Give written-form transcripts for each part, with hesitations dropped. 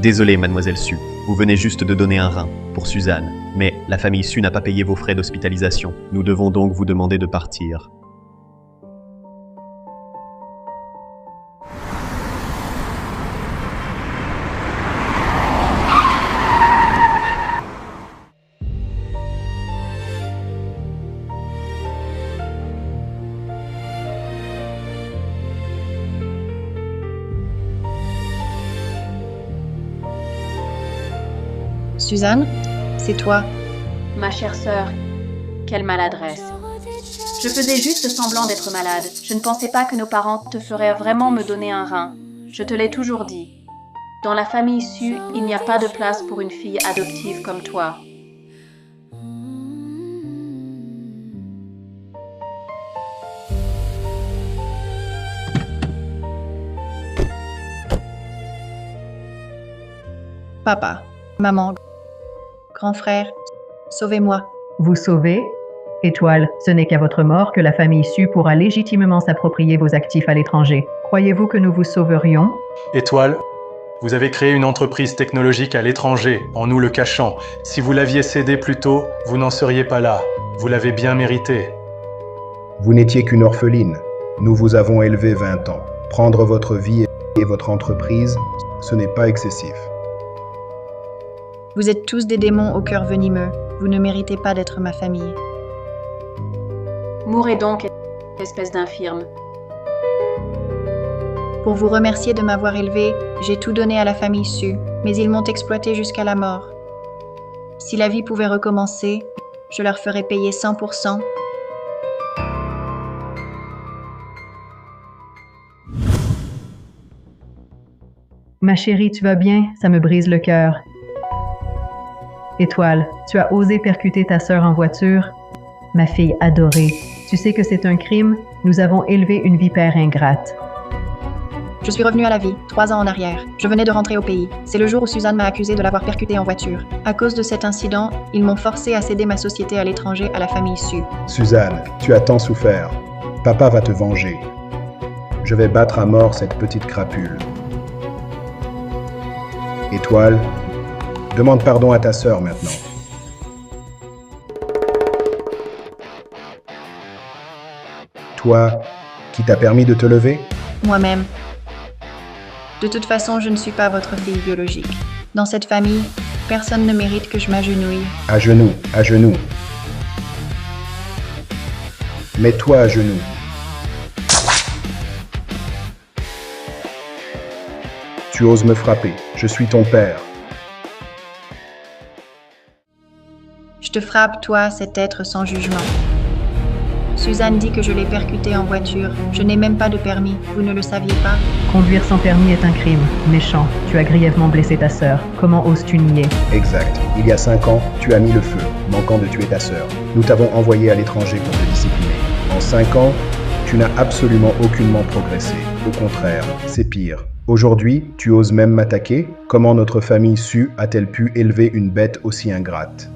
Désolé, mademoiselle Su, vous venez juste de donner un rein, pour Suzanne. Mais la famille Su n'a pas payé vos frais d'hospitalisation. Nous devons donc vous demander de partir. Suzanne, c'est toi. Ma chère sœur, quelle maladresse. Je faisais juste semblant d'être malade. Je ne pensais pas que nos parents te feraient vraiment me donner un rein. Je te l'ai toujours dit. Dans la famille Su, il n'y a pas de place pour une fille adoptive comme toi. Papa, maman, grand frère, sauvez-moi. Vous sauvez? Étoile, ce n'est qu'à votre mort que la famille Su pourra légitimement s'approprier vos actifs à l'étranger. Croyez-vous que nous vous sauverions? Étoile, vous avez créé une entreprise technologique à l'étranger, en nous le cachant. Si vous l'aviez cédé plus tôt, vous n'en seriez pas là. Vous l'avez bien mérité. Vous n'étiez qu'une orpheline. Nous vous avons élevé 20 ans. Prendre votre vie et votre entreprise, ce n'est pas excessif. Vous êtes tous des démons au cœur venimeux. Vous ne méritez pas d'être ma famille. Mourez donc, espèce d'infirme. Pour vous remercier de m'avoir élevé, j'ai tout donné à la famille Su, mais ils m'ont exploité jusqu'à la mort. Si la vie pouvait recommencer, je leur ferais payer 100%. Ma chérie, tu vas bien? Ça me brise le cœur. Étoile, tu as osé percuter ta sœur en voiture? Ma fille adorée, tu sais que c'est un crime? Nous avons élevé une vipère ingrate. Je suis revenue à la vie, 3 ans en arrière. Je venais de rentrer au pays. C'est le jour où Suzanne m'a accusé de l'avoir percutée en voiture. À cause de cet incident, ils m'ont forcé à céder ma société à l'étranger à la famille Su. Suzanne, tu as tant souffert. Papa va te venger. Je vais battre à mort cette petite crapule. Étoile, demande pardon à ta sœur maintenant. Toi, qui t'a permis de te lever? Moi-même. De toute façon, je ne suis pas votre fille biologique. Dans cette famille, personne ne mérite que je m'agenouille. À genoux, à genoux. Mets-toi à genoux. Tu oses me frapper. Je suis ton père. Je te frappe, toi, cet être sans jugement. Suzanne dit que je l'ai percuté en voiture. Je n'ai même pas de permis. Vous ne le saviez pas? Conduire sans permis est un crime. Méchant, tu as grièvement blessé ta sœur. Comment oses-tu nier? Exact. Il y a 5 ans, tu as mis le feu, manquant de tuer ta sœur. Nous t'avons envoyé à l'étranger pour te discipliner. En 5 ans, tu n'as absolument aucunement progressé. Au contraire, c'est pire. Aujourd'hui, tu oses même m'attaquer? Comment notre famille Su a-t-elle pu élever une bête aussi ingrate?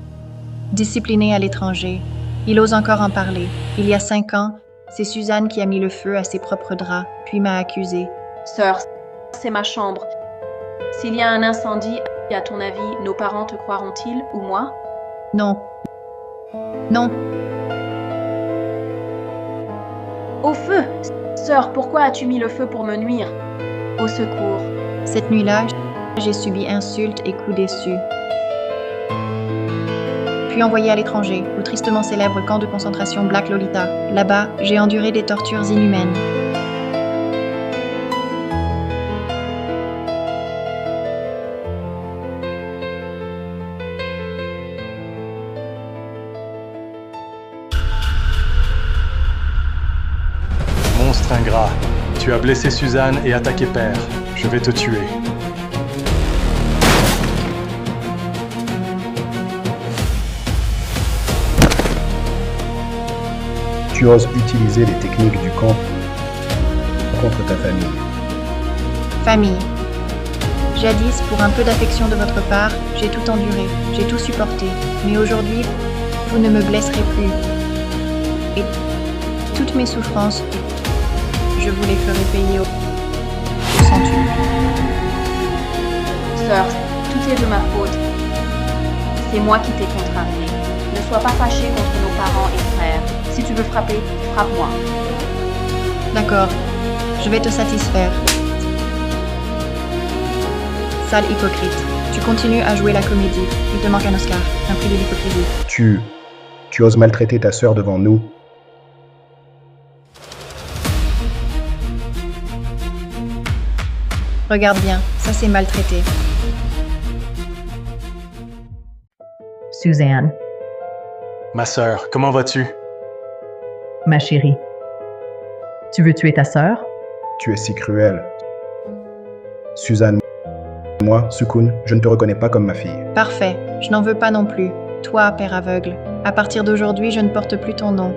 Discipliné à l'étranger. Il ose encore en parler. Il y a 5 ans, c'est Suzanne qui a mis le feu à ses propres draps, puis m'a accusé. Sœur, c'est ma chambre. S'il y a un incendie, à ton avis, nos parents te croiront-ils ou moi? Non. Non. Au feu! Sœur, pourquoi as-tu mis le feu pour me nuire? Au secours. Cette nuit-là, j'ai subi insultes et coups déçus. Puis envoyé à l'étranger, au tristement célèbre camp de concentration Black Lolita. Là-bas, j'ai enduré des tortures inhumaines. Monstre ingrat, tu as blessé Suzanne et attaqué Père. Je vais te tuer. Tu oses utiliser les techniques du camp contre ta famille. Famille. Jadis, pour un peu d'affection de votre part, j'ai tout enduré, j'ai tout supporté. Mais aujourd'hui, vous ne me blesserez plus. Et toutes mes souffrances, je vous les ferai payer au centuple. sœur, tout est de ma faute. C'est moi qui t'ai contrarié. Ne sois pas fâché contre nos parents et frères. Si tu veux frapper, frappe-moi. D'accord, je vais te satisfaire. Sale hypocrite. Tu continues à jouer la comédie. Il te manque un Oscar, un prix de l'hypocrisie. Tu oses maltraiter ta sœur devant nous? Regarde bien, ça c'est maltraité. Suzanne, Ma sœur, comment vas-tu? ma chérie. Tu veux tuer ta sœur? Tu es si cruel. Suzanne, moi, Sukun, je ne te reconnais pas comme ma fille. Parfait, je n'en veux pas non plus. Toi, père aveugle, à partir d'aujourd'hui, je ne porte plus ton nom.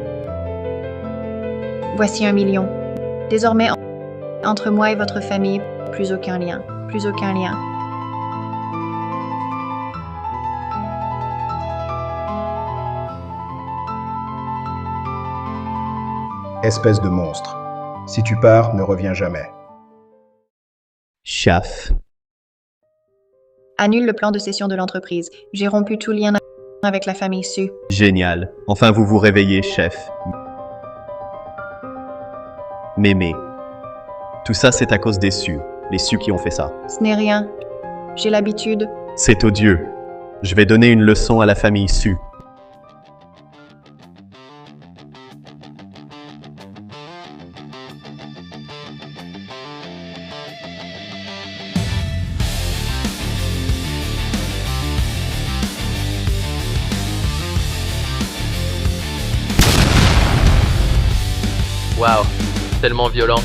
Voici 1 million. Désormais, entre moi et votre famille, plus aucun lien. Plus aucun lien. Espèce de monstre. Si tu pars, ne reviens jamais. Chaf. Annule le plan de cession de l'entreprise. J'ai rompu tout lien avec la famille Su. Génial. Enfin, vous vous réveillez, chef. Mémé. Tout ça, c'est à cause des Su. Les Su qui ont fait ça. Ce n'est rien. J'ai l'habitude. C'est odieux. Je vais donner une leçon à la famille Su. Waouh, tellement violent.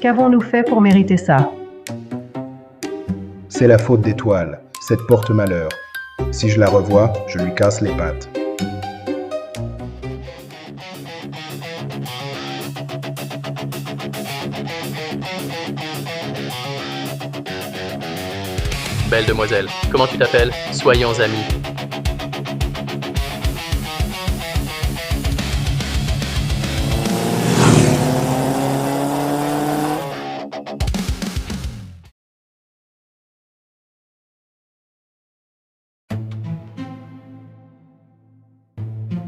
Qu'avons-nous fait pour mériter ça? C'est la faute d'Étoile, cette porte-malheur. Si je la revois, je lui casse les pattes. Belle demoiselle, comment tu t'appelles? Soyons amis.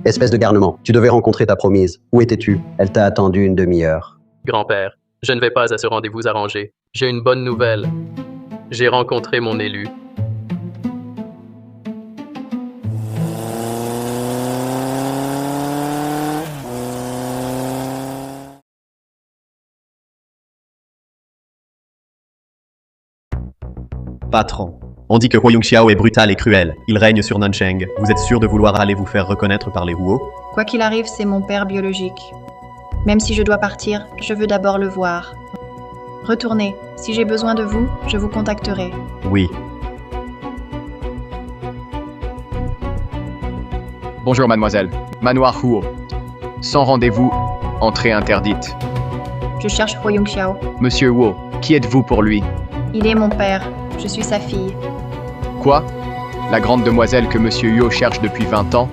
Espèce de garnement, tu devais rencontrer ta promise. Où étais-tu? Elle t'a attendu une demi-heure. Grand-père, je ne vais pas à ce rendez-vous arrangé. J'ai une bonne nouvelle. J'ai rencontré mon élu. Patron. On dit que Huo Yongxiao est brutal et cruel. Il règne sur Nancheng. Vous êtes sûr de vouloir aller vous faire reconnaître par les Huo? Quoi qu'il arrive, c'est mon père biologique. Même si je dois partir, je veux d'abord le voir. Retournez. Si j'ai besoin de vous, je vous contacterai. Oui. Bonjour mademoiselle. Manoir Huo. Sans rendez-vous, entrée interdite. Je cherche Huo Yongxiao. Monsieur Huo, qui êtes-vous pour lui? Il est mon père. Je suis sa fille. Quoi? La grande demoiselle que Monsieur Huo cherche depuis 20 ans?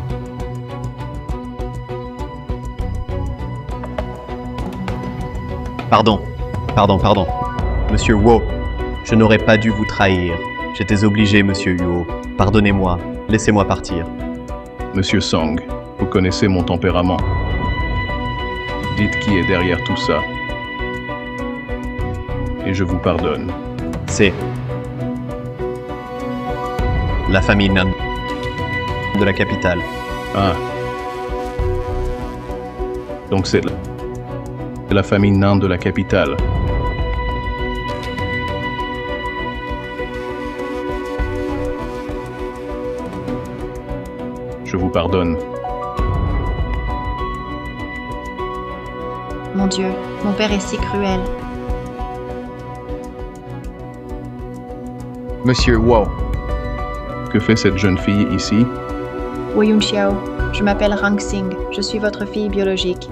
Pardon. Monsieur Huo, je n'aurais pas dû vous trahir. J'étais obligé, monsieur Huo. Pardonnez-moi. Laissez-moi partir. Monsieur Song, vous connaissez mon tempérament. Dites qui est derrière tout ça. Et je vous pardonne. C'est la famille Nan de la capitale. Ah. Donc c'est la famille Nan de la capitale. Je vous pardonne. Mon Dieu, mon père est si cruel. Monsieur Huo. Que fait cette jeune fille ici? Huo Yongxiao, je m'appelle Rang Sing. Je suis votre fille biologique.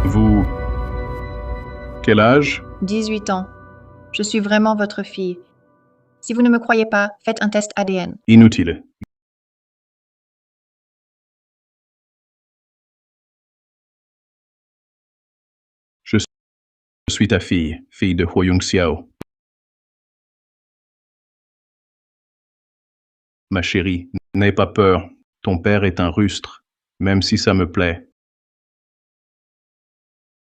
Vous... Quel âge? 18 ans. Je suis vraiment votre fille. Si vous ne me croyez pas, faites un test ADN. Inutile. Je suis ta fille, fille de Huoyong Xiao. Ma chérie, n'aie pas peur. Ton père est un rustre, même si ça me plaît.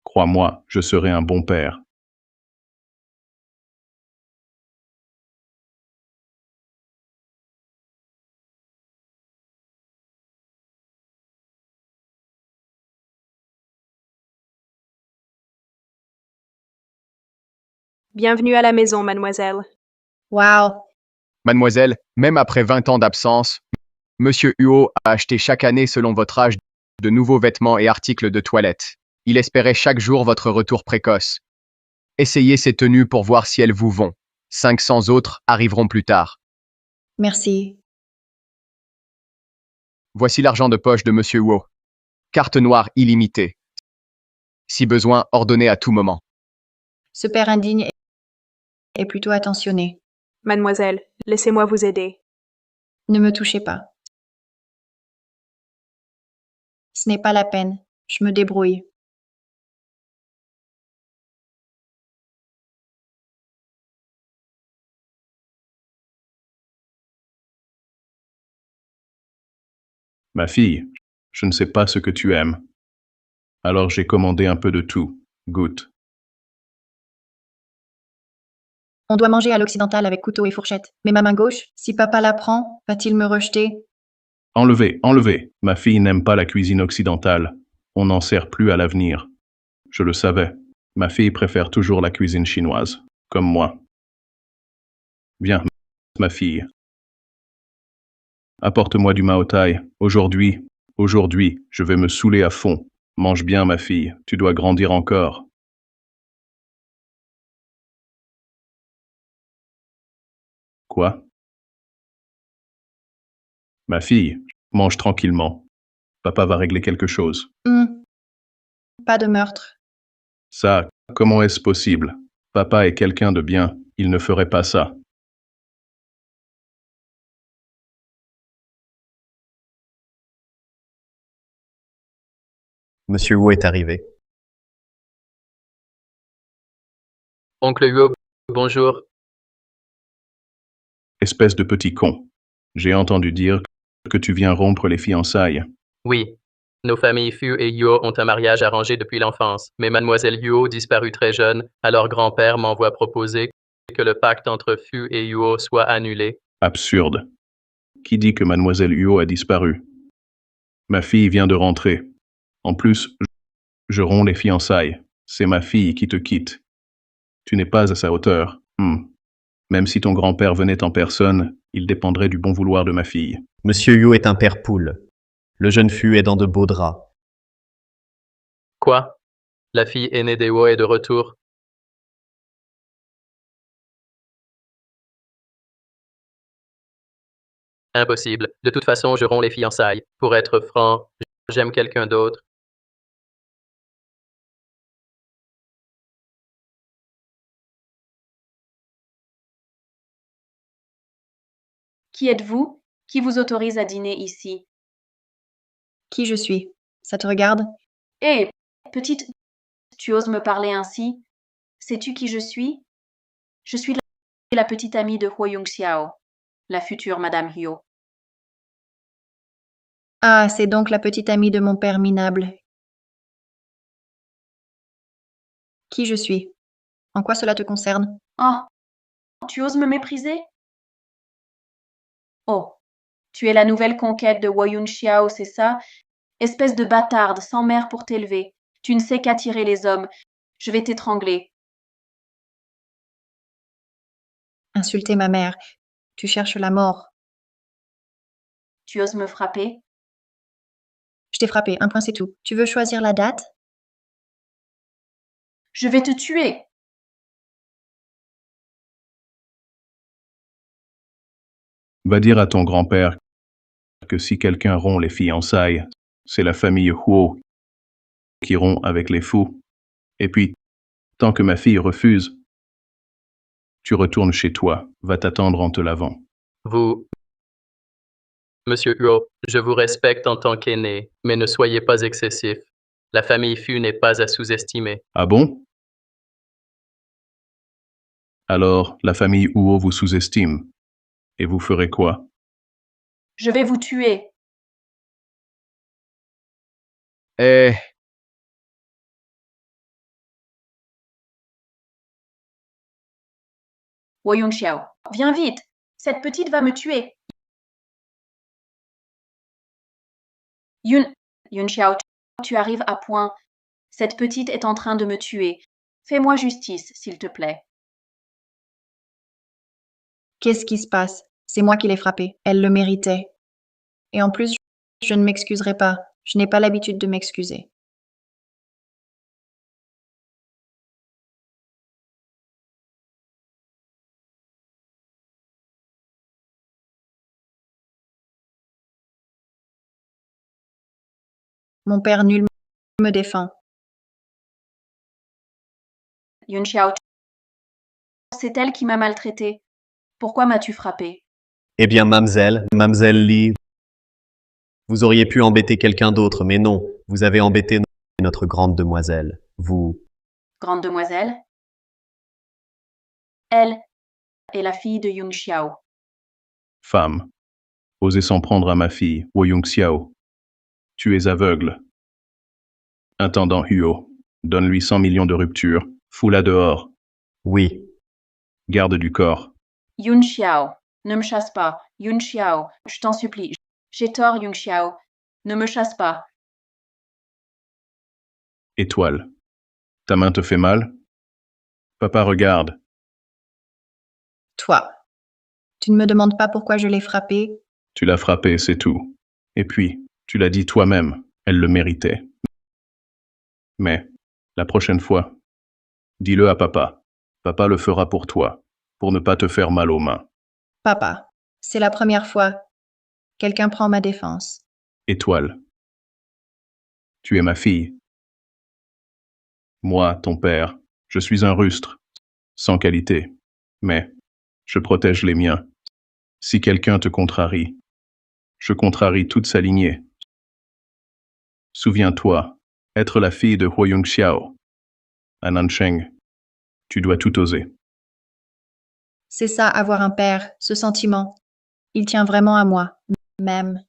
Crois-moi, je serai un bon père. Bienvenue à la maison, mademoiselle. Wow. Mademoiselle, même après 20 ans d'absence, Monsieur Huo a acheté chaque année selon votre âge de nouveaux vêtements et articles de toilette. Il espérait chaque jour votre retour précoce. Essayez ces tenues pour voir si elles vous vont. 500 autres arriveront plus tard. Merci. Voici l'argent de poche de Monsieur Huo. Carte noire illimitée. Si besoin, ordonnez à tout moment. Ce père indigne est plutôt attentionné. Mademoiselle, laissez-moi vous aider. Ne me touchez pas. Ce n'est pas la peine. Je me débrouille. Ma fille, je ne sais pas ce que tu aimes. Alors j'ai commandé un peu de tout. Goûte. On doit manger à l'occidental avec couteau et fourchette. Mais ma main gauche, si papa la prend, va-t-il me rejeter? Enlevez, enlevez. Ma fille n'aime pas la cuisine occidentale. On n'en sert plus à l'avenir. Je le savais. Ma fille préfère toujours la cuisine chinoise. Comme moi. Viens, ma fille. Apporte-moi du Mao Tai. Aujourd'hui, je vais me saouler à fond. Mange bien, ma fille. Tu dois grandir encore. Quoi? Ma fille, mange tranquillement. Papa va régler quelque chose. Pas de meurtre. Ça, comment est-ce possible? Papa est quelqu'un de bien. Il ne ferait pas ça. Monsieur Wu est arrivé. Oncle Huo, bonjour. Espèce de petit con. J'ai entendu dire que tu viens rompre les fiançailles. Oui. Nos familles Fu et Yuo ont un mariage arrangé depuis l'enfance, mais mademoiselle Yuo disparut très jeune, alors grand-père m'envoie proposer que le pacte entre Fu et Yuo soit annulé. Absurde. Qui dit que mademoiselle Huo a disparu? Ma fille vient de rentrer. En plus, je romps les fiançailles. C'est ma fille qui te quitte. Tu n'es pas à sa hauteur. Même si ton grand-père venait en personne, il dépendrait du bon vouloir de ma fille. Monsieur Yu est un père poule. Le jeune Fu est dans de beaux draps. Quoi? La fille aînée des Huo est de retour. Impossible. De toute façon, je romps les fiançailles. Pour être franc, j'aime quelqu'un d'autre. Qui êtes-vous? Qui vous autorise à dîner ici? Qui je suis? Ça te regarde? Hé, petite, tu oses me parler ainsi? Sais-tu qui je suis? Je suis la petite amie de Huoyong Xiao, la future Madame Hyo. Ah, c'est donc la petite amie de mon père minable. Qui je suis? En quoi cela te concerne? Oh, tu oses me mépriser? Oh, tu es la nouvelle conquête de Huoyong Xiao, c'est ça? Espèce de bâtarde, sans mère pour t'élever. Tu ne sais qu'attirer les hommes. Je vais t'étrangler. Insulter ma mère. Tu cherches la mort. Tu oses me frapper? Je t'ai frappé, un point c'est tout. Tu veux choisir la date? Je vais te tuer. Va dire à ton grand-père que si quelqu'un rompt les fiançailles, c'est la famille Huo qui rompt avec les fous. Et puis, tant que ma fille refuse, tu retournes chez toi, va t'attendre en te lavant. Vous, Monsieur Huo, je vous respecte en tant qu'aîné, mais ne soyez pas excessif. La famille Fu n'est pas à sous-estimer. Ah bon? Alors, la famille Huo vous sous-estime. Et vous ferez quoi? Je vais vous tuer. Eh, Woyung Xiao, viens vite. Cette petite va me tuer. Yun Xiao, tu arrives à point. Cette petite est en train de me tuer. Fais-moi justice, s'il te plaît. Qu'est-ce qui se passe? C'est moi qui l'ai frappée. Elle le méritait. Et en plus, je ne m'excuserai pas. Je n'ai pas l'habitude de m'excuser. Mon père nul me défend. Yun Xiao, c'est elle qui m'a maltraité. Pourquoi m'as-tu frappé? Eh bien, Mamselle Li, vous auriez pu embêter quelqu'un d'autre, mais non, vous avez embêté notre grande demoiselle. Vous, Grande demoiselle? Elle est la fille de Yun Xiao. Femme, osez s'en prendre à ma fille, Woyung Xiao. Tu es aveugle. Intendant Huo, donne-lui 100 millions de rupture, fous-la dehors, oui, garde du corps. Yun Xiao, ne me chasse pas. Yun Xiao, je t'en supplie. J'ai tort, Yun Xiao. Ne me chasse pas. Étoile. Ta main te fait mal? Papa regarde. Toi, tu ne me demandes pas pourquoi je l'ai frappée. Tu l'as frappée, c'est tout. Et puis, tu l'as dit toi-même, elle le méritait. Mais, la prochaine fois, dis-le à papa. Papa le fera pour toi, pour ne pas te faire mal aux mains. Papa, c'est la première fois. Quelqu'un prend ma défense. Étoile. Tu es ma fille. Moi, ton père, je suis un rustre, sans qualité. Mais, je protège les miens. Si quelqu'un te contrarie, je contrarie toute sa lignée. Souviens-toi, être la fille de Huoyung Xiao. À Nancheng, tu dois tout oser. C'est ça, avoir un père, ce sentiment. Il tient vraiment à moi, même.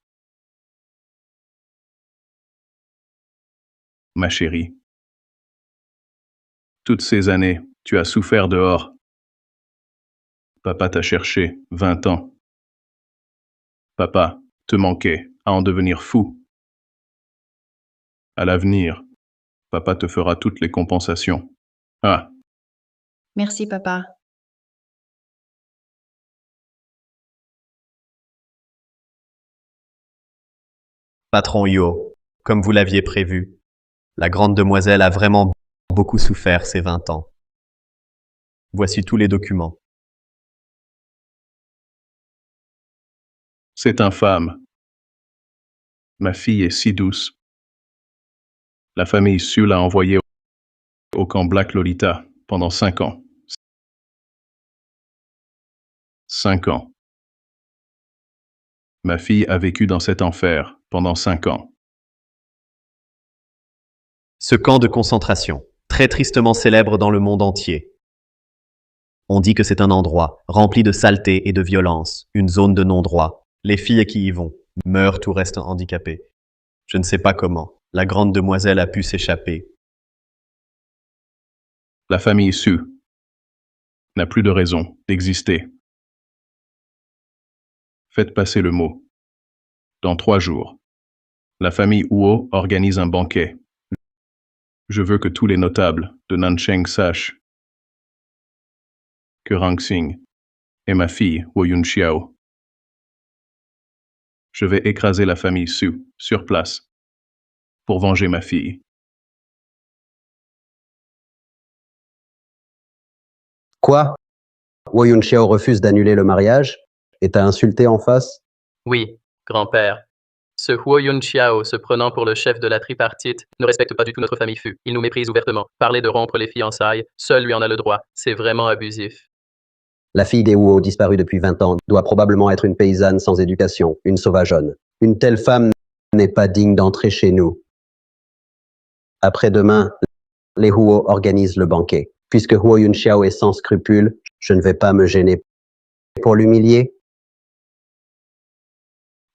Ma chérie. Toutes ces années, tu as souffert dehors. Papa t'a cherché 20 ans. Papa te manquait à en devenir fou. À l'avenir, papa te fera toutes les compensations. Ah, Merci, papa. patron Yo, comme vous l'aviez prévu, la grande demoiselle a vraiment beaucoup souffert ces 20 ans. Voici tous les documents. c'est infâme. Ma fille est si douce. La famille Su l'a envoyée au camp Black Lolita pendant 5 ans. 5 ans. Ma fille a vécu dans cet enfer pendant 5 ans. Ce camp de concentration, très tristement célèbre dans le monde entier. On dit que c'est un endroit rempli de saleté et de violence, une zone de non-droit. Les filles qui y vont meurent ou restent handicapées. Je ne sais pas comment. La grande demoiselle a pu s'échapper. La famille Su n'a plus de raison d'exister. Faites passer le mot. Dans 3 jours, la famille Huo organise un banquet. Je veux que tous les notables de Nancheng sachent que Rang Xing est ma fille, Woyun Xiao. Je vais écraser la famille Su sur place pour venger ma fille. Quoi? Woyun Xiao refuse d'annuler le mariage et t'a insulté en face? Oui, grand-père. Ce Huo Yun Xiao, se prenant pour le chef de la tripartite, ne respecte pas du tout notre famille Fu. Il nous méprise ouvertement. Parler de rompre les fiançailles, seul lui en a le droit. C'est vraiment abusif. La fille des Huo, disparue depuis 20 ans, doit probablement être une paysanne sans éducation, une sauvageonne. Une telle femme n'est pas digne d'entrer chez nous. Après-demain, les Huo organisent le banquet. Puisque Huo Yun Xiao est sans scrupules, je ne vais pas me gêner pour l'humilier.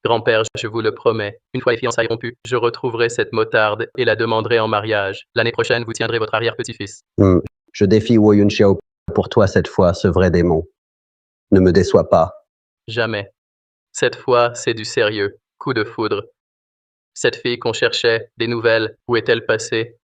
Grand-père, je vous le promets, une fois les fiançailles rompues, je retrouverai cette motarde et la demanderai en mariage. L'année prochaine, vous tiendrez votre arrière-petit-fils. Je défie Huo Yun Xiao pour toi cette fois, ce vrai démon. Ne me déçois pas. Jamais. Cette fois, c'est du sérieux. Coup de foudre. Cette fille qu'on cherchait, des nouvelles, où est-elle passée?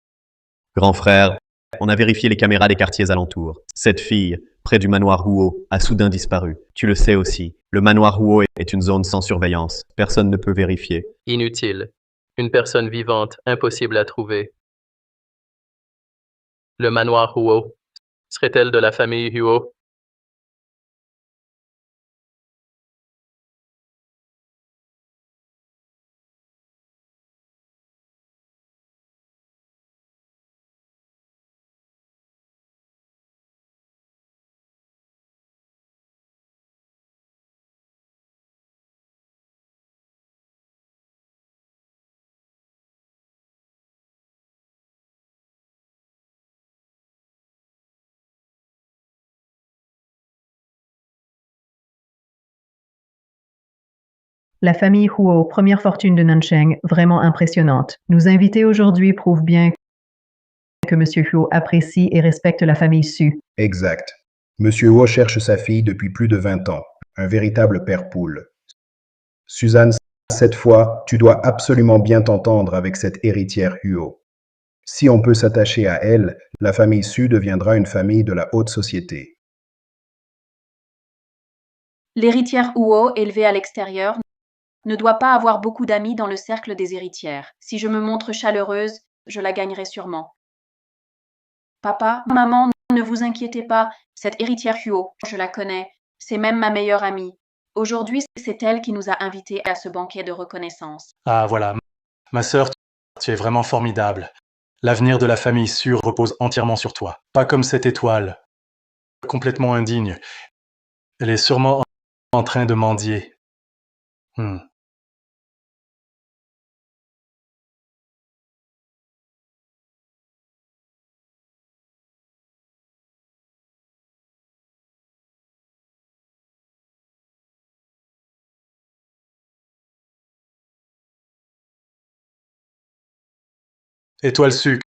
Grand frère, on a vérifié les caméras des quartiers alentours. Cette fille, près du manoir Huo, a soudain disparu. Tu le sais aussi, le manoir Huo est une zone sans surveillance. Personne ne peut vérifier. Inutile. Une personne vivante, impossible à trouver. Le manoir Huo. Serait-elle de la famille Huo? La famille Huo, première fortune de Nancheng, vraiment impressionnante. Nous inviter aujourd'hui prouve bien que Monsieur Huo apprécie et respecte la famille Su. Exact. Monsieur Huo cherche sa fille depuis plus de 20 ans. Un véritable père poule. Suzanne, cette fois, tu dois absolument bien t'entendre avec cette héritière Huo. Si on peut s'attacher à elle, la famille Su deviendra une famille de la haute société. L'héritière Huo, élevée à l'extérieur, ne doit pas avoir beaucoup d'amis dans le cercle des héritières. Si je me montre chaleureuse, je la gagnerai sûrement. Papa, maman, ne vous inquiétez pas, cette héritière Huo, je la connais, c'est même ma meilleure amie. Aujourd'hui, c'est elle qui nous a invités à ce banquet de reconnaissance. Ah voilà, ma sœur, tu es vraiment formidable. L'avenir de la famille Su repose entièrement sur toi. Pas comme cette étoile, complètement indigne. Elle est sûrement en train de mendier. Étoile Su,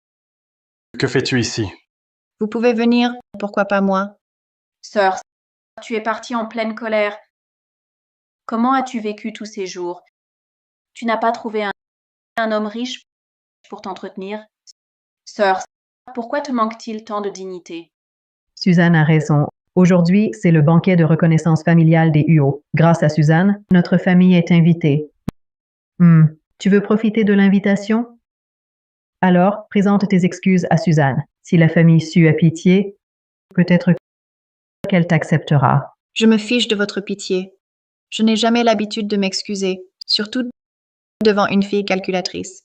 que fais-tu ici? Vous pouvez venir, pourquoi pas moi? Sœur, tu es partie en pleine colère. Comment as-tu vécu tous ces jours? Tu n'as pas trouvé un homme riche pour t'entretenir? Sœur, pourquoi te manque-t-il tant de dignité? Suzanne a raison. Aujourd'hui, c'est le banquet de reconnaissance familiale des Huo. Grâce à Suzanne, notre famille est invitée. Tu veux profiter de l'invitation? Alors, présente tes excuses à Suzanne. Si la famille Su a pitié, peut-être qu'elle t'acceptera. Je me fiche de votre pitié. Je n'ai jamais l'habitude de m'excuser, surtout devant une fille calculatrice.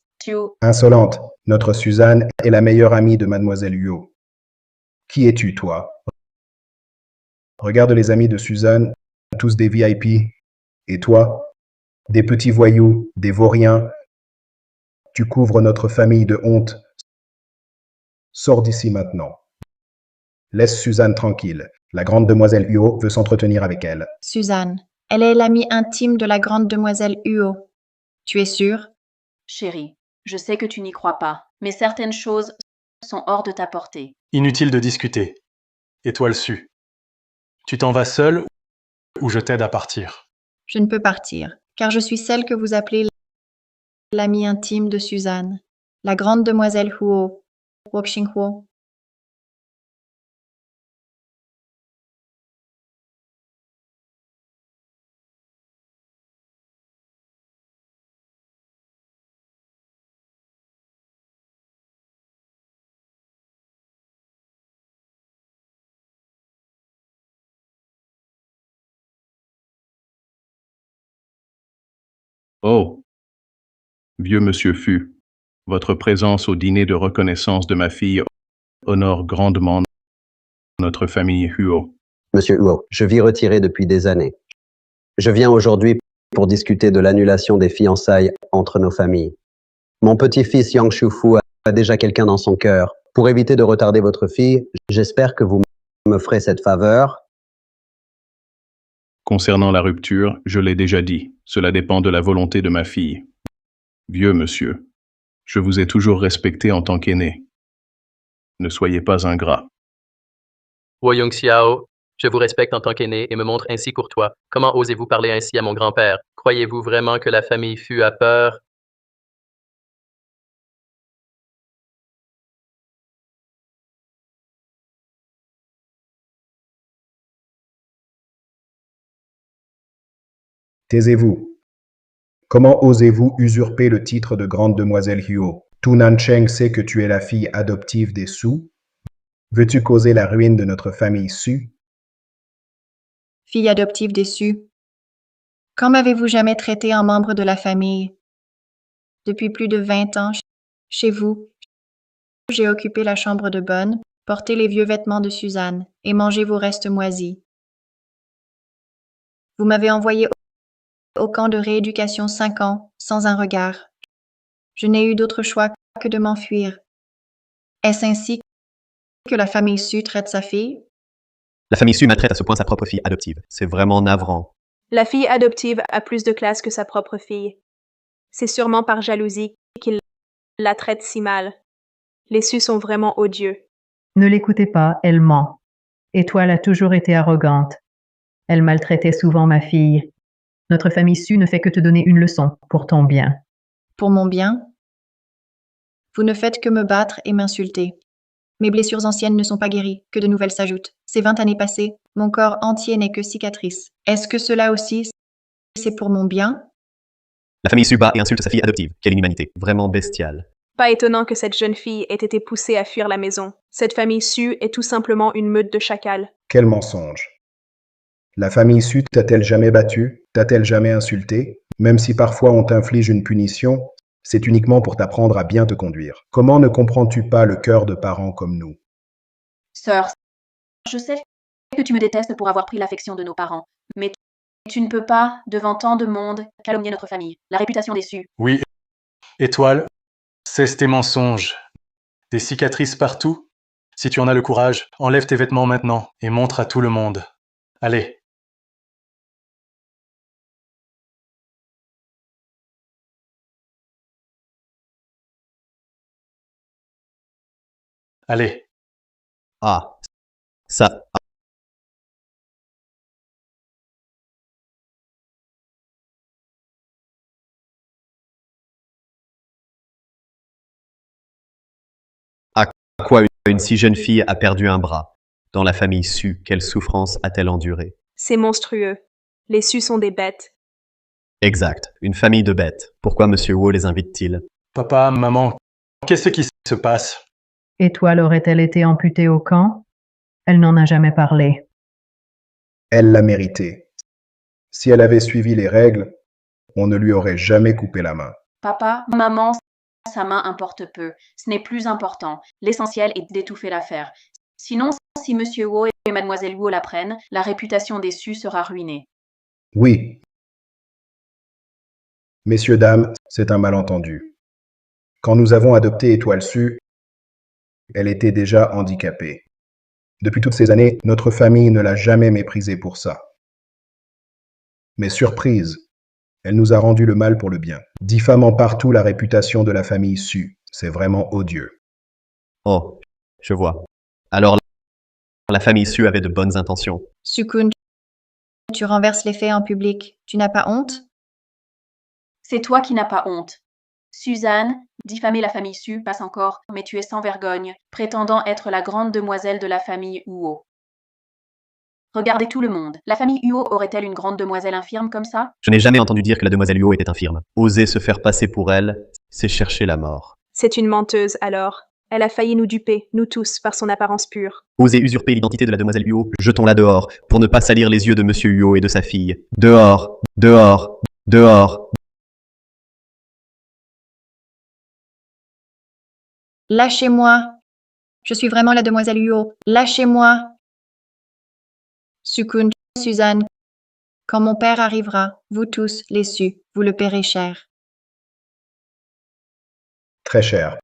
Insolente, notre Suzanne est la meilleure amie de Mademoiselle Huo. Qui es-tu, toi? Regarde les amis de Suzanne, tous des VIP. Et toi? Des petits voyous, des vauriens. Tu couvres notre famille de honte. Sors d'ici maintenant. Laisse Suzanne tranquille. La grande demoiselle Huo veut s'entretenir avec elle. Suzanne, elle est l'amie intime de la grande demoiselle Huo. Tu es sûre? Chérie, je sais que tu n'y crois pas, mais certaines choses sont hors de ta portée. Inutile de discuter. Étoile Su, tu t'en vas seule ou je t'aide à partir? Je ne peux partir, car je suis celle que vous appelez l'amie intime de Suzanne, la grande demoiselle Huo, Woxing Huo. Oh, Vieux monsieur Fu, votre présence au dîner de reconnaissance de ma fille honore grandement notre famille Huo. Monsieur Huo, je vis retiré depuis des années. Je viens aujourd'hui pour discuter de l'annulation des fiançailles entre nos familles. Mon petit-fils Yang Shufu a déjà quelqu'un dans son cœur. Pour éviter de retarder votre fille, j'espère que vous me ferez cette faveur. Concernant la rupture, je l'ai déjà dit, cela dépend de la volonté de ma fille. Vieux monsieur, je vous ai toujours respecté en tant qu'aîné. Ne soyez pas ingrat. Woyung Xiao, je vous respecte en tant qu'aîné et me montre ainsi courtois. Comment osez-vous parler ainsi à mon grand-père? Croyez-vous vraiment que la famille Fu a peur? Taisez-vous. Comment osez-vous usurper le titre de grande demoiselle Huo? Tu Nancheng sait que tu es la fille adoptive des Su. Veux-tu causer la ruine de notre famille Su? Fille adoptive déçue. Quand m'avez-vous jamais traité en membre de la famille? Depuis plus de 20 ans, chez vous, j'ai occupé la chambre de bonne, porté les vieux vêtements de Suzanne et mangé vos restes moisis. Vous m'avez envoyé au camp de rééducation 5 ans, sans un regard. Je n'ai eu d'autre choix que de m'enfuir. Est-ce ainsi que la famille Su traite sa fille? La famille Su maltraite à ce point sa propre fille adoptive. C'est vraiment navrant. La fille adoptive a plus de classe que sa propre fille. C'est sûrement par jalousie qu'il la traite si mal. Les Su sont vraiment odieux. Ne l'écoutez pas, elle ment. Étoile a toujours été arrogante. Elle maltraitait souvent ma fille. Notre famille Su ne fait que te donner une leçon pour ton bien. Pour mon bien? Vous ne faites que me battre et m'insulter. Mes blessures anciennes ne sont pas guéries, que de nouvelles s'ajoutent. Ces 20 années passées, mon corps entier n'est que cicatrice. Est-ce que cela aussi, c'est pour mon bien? La famille Su bat et insulte sa fille adoptive. Quelle inhumanité. Vraiment bestiale. Pas étonnant que cette jeune fille ait été poussée à fuir la maison. Cette famille Su est tout simplement une meute de chacals. Quel mensonge. La famille Su t'a-t-elle jamais battu? T'a-t-elle jamais insulté? Même si parfois on t'inflige une punition, c'est uniquement pour t'apprendre à bien te conduire. Comment ne comprends-tu pas le cœur de parents comme nous? Sœur, je sais que tu me détestes pour avoir pris l'affection de nos parents, mais tu ne peux pas, devant tant de monde, calomnier notre famille. La réputation des Su. Oui, Étoile, cesse tes mensonges. Des cicatrices partout? Si tu en as le courage, enlève tes vêtements maintenant et montre à tout le monde. Allez. Allez. Ah. Ça. À quoi une si jeune fille a perdu un bras? Dans la famille Su, quelle souffrance a-t-elle endurée? C'est monstrueux. Les Su sont des bêtes. Exact. Une famille de bêtes. Pourquoi Monsieur Wu les invite-t-il? Papa, maman, qu'est-ce qui se passe? Étoile aurait-elle été amputée au camp? Elle n'en a jamais parlé. Elle l'a mérité. Si elle avait suivi les règles, on ne lui aurait jamais coupé la main. Papa, maman, sa main importe peu. Ce n'est plus important. L'essentiel est d'étouffer l'affaire. Sinon, si Monsieur Wu et Mademoiselle Wu l'apprennent, la réputation des Su sera ruinée. Oui. Messieurs, dames, c'est un malentendu. Quand nous avons adopté Étoile Su, elle était déjà handicapée. Depuis toutes ces années, notre famille ne l'a jamais méprisée pour ça. Mais surprise, elle nous a rendu le mal pour le bien, diffamant partout la réputation de la famille Su. C'est vraiment odieux. Oh, je vois. Alors, la famille Su avait de bonnes intentions. Sukun, tu renverses les faits en public. Tu n'as pas honte? C'est toi qui n'as pas honte. Suzanne, diffamer la famille Su passe encore, mais tu es sans vergogne, prétendant être la grande demoiselle de la famille Huo. Regardez tout le monde. La famille Huo aurait-elle une grande demoiselle infirme comme ça? Je n'ai jamais entendu dire que la demoiselle Huo était infirme. Oser se faire passer pour elle, c'est chercher la mort. C'est une menteuse, alors. Elle a failli nous duper, nous tous, par son apparence pure. Oser usurper l'identité de la demoiselle Huo, jetons-la dehors, pour ne pas salir les yeux de Monsieur Huo et de sa fille. Dehors, dehors, dehors, Lâchez-moi. Je suis vraiment la demoiselle Huo. Lâchez-moi. Sukun, Suzanne, quand mon père arrivera, vous tous, les Su, vous le paierez cher. Très cher.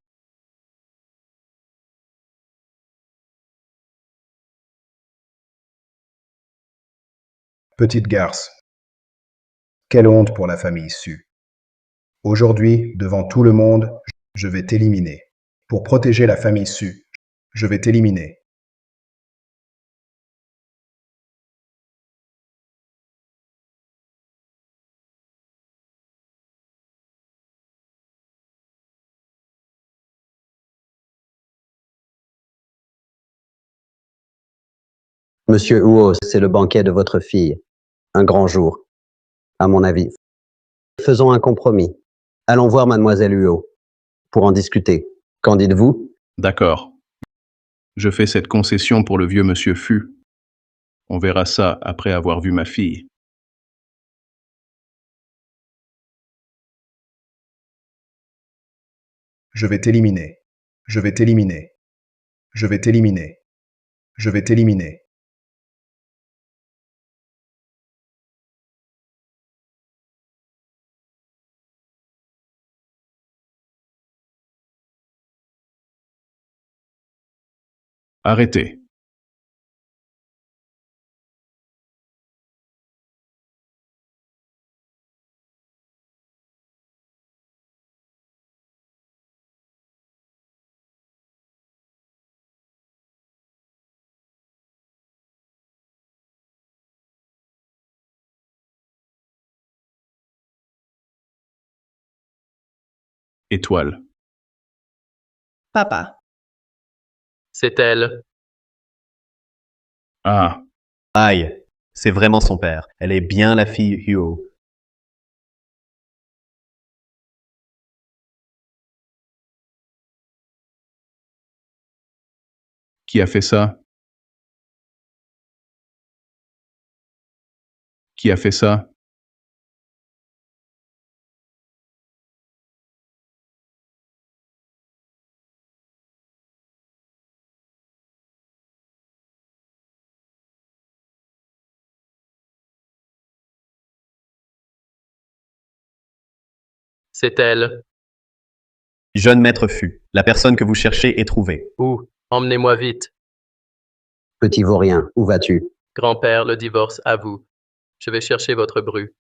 Petite garce. Quelle honte pour la famille Su. Aujourd'hui, devant tout le monde, je vais t'éliminer. Pour protéger la famille Su, je vais t'éliminer. Monsieur Huo, c'est le banquet de votre fille. Un grand jour, à mon avis. Faisons un compromis. Allons voir mademoiselle Huo pour en discuter. Qu'en dites-vous? D'accord. Je fais cette concession pour le vieux monsieur Fu. On verra ça après avoir vu ma fille. Je vais t'éliminer. Je vais t'éliminer. Je vais t'éliminer. Je vais t'éliminer. Arrêtez. Étoile. Papa. C'est elle. Ah, Aïe, c'est vraiment son père. Elle est bien la fille Huo. qui a fait ça? Qui a fait ça? C'est elle. Jeune maître Fu, la personne que vous cherchez est trouvée. Où? Emmenez-moi vite. Petit vaurien, où vas-tu? Grand-père, le divorce, à vous. Je vais chercher votre bru.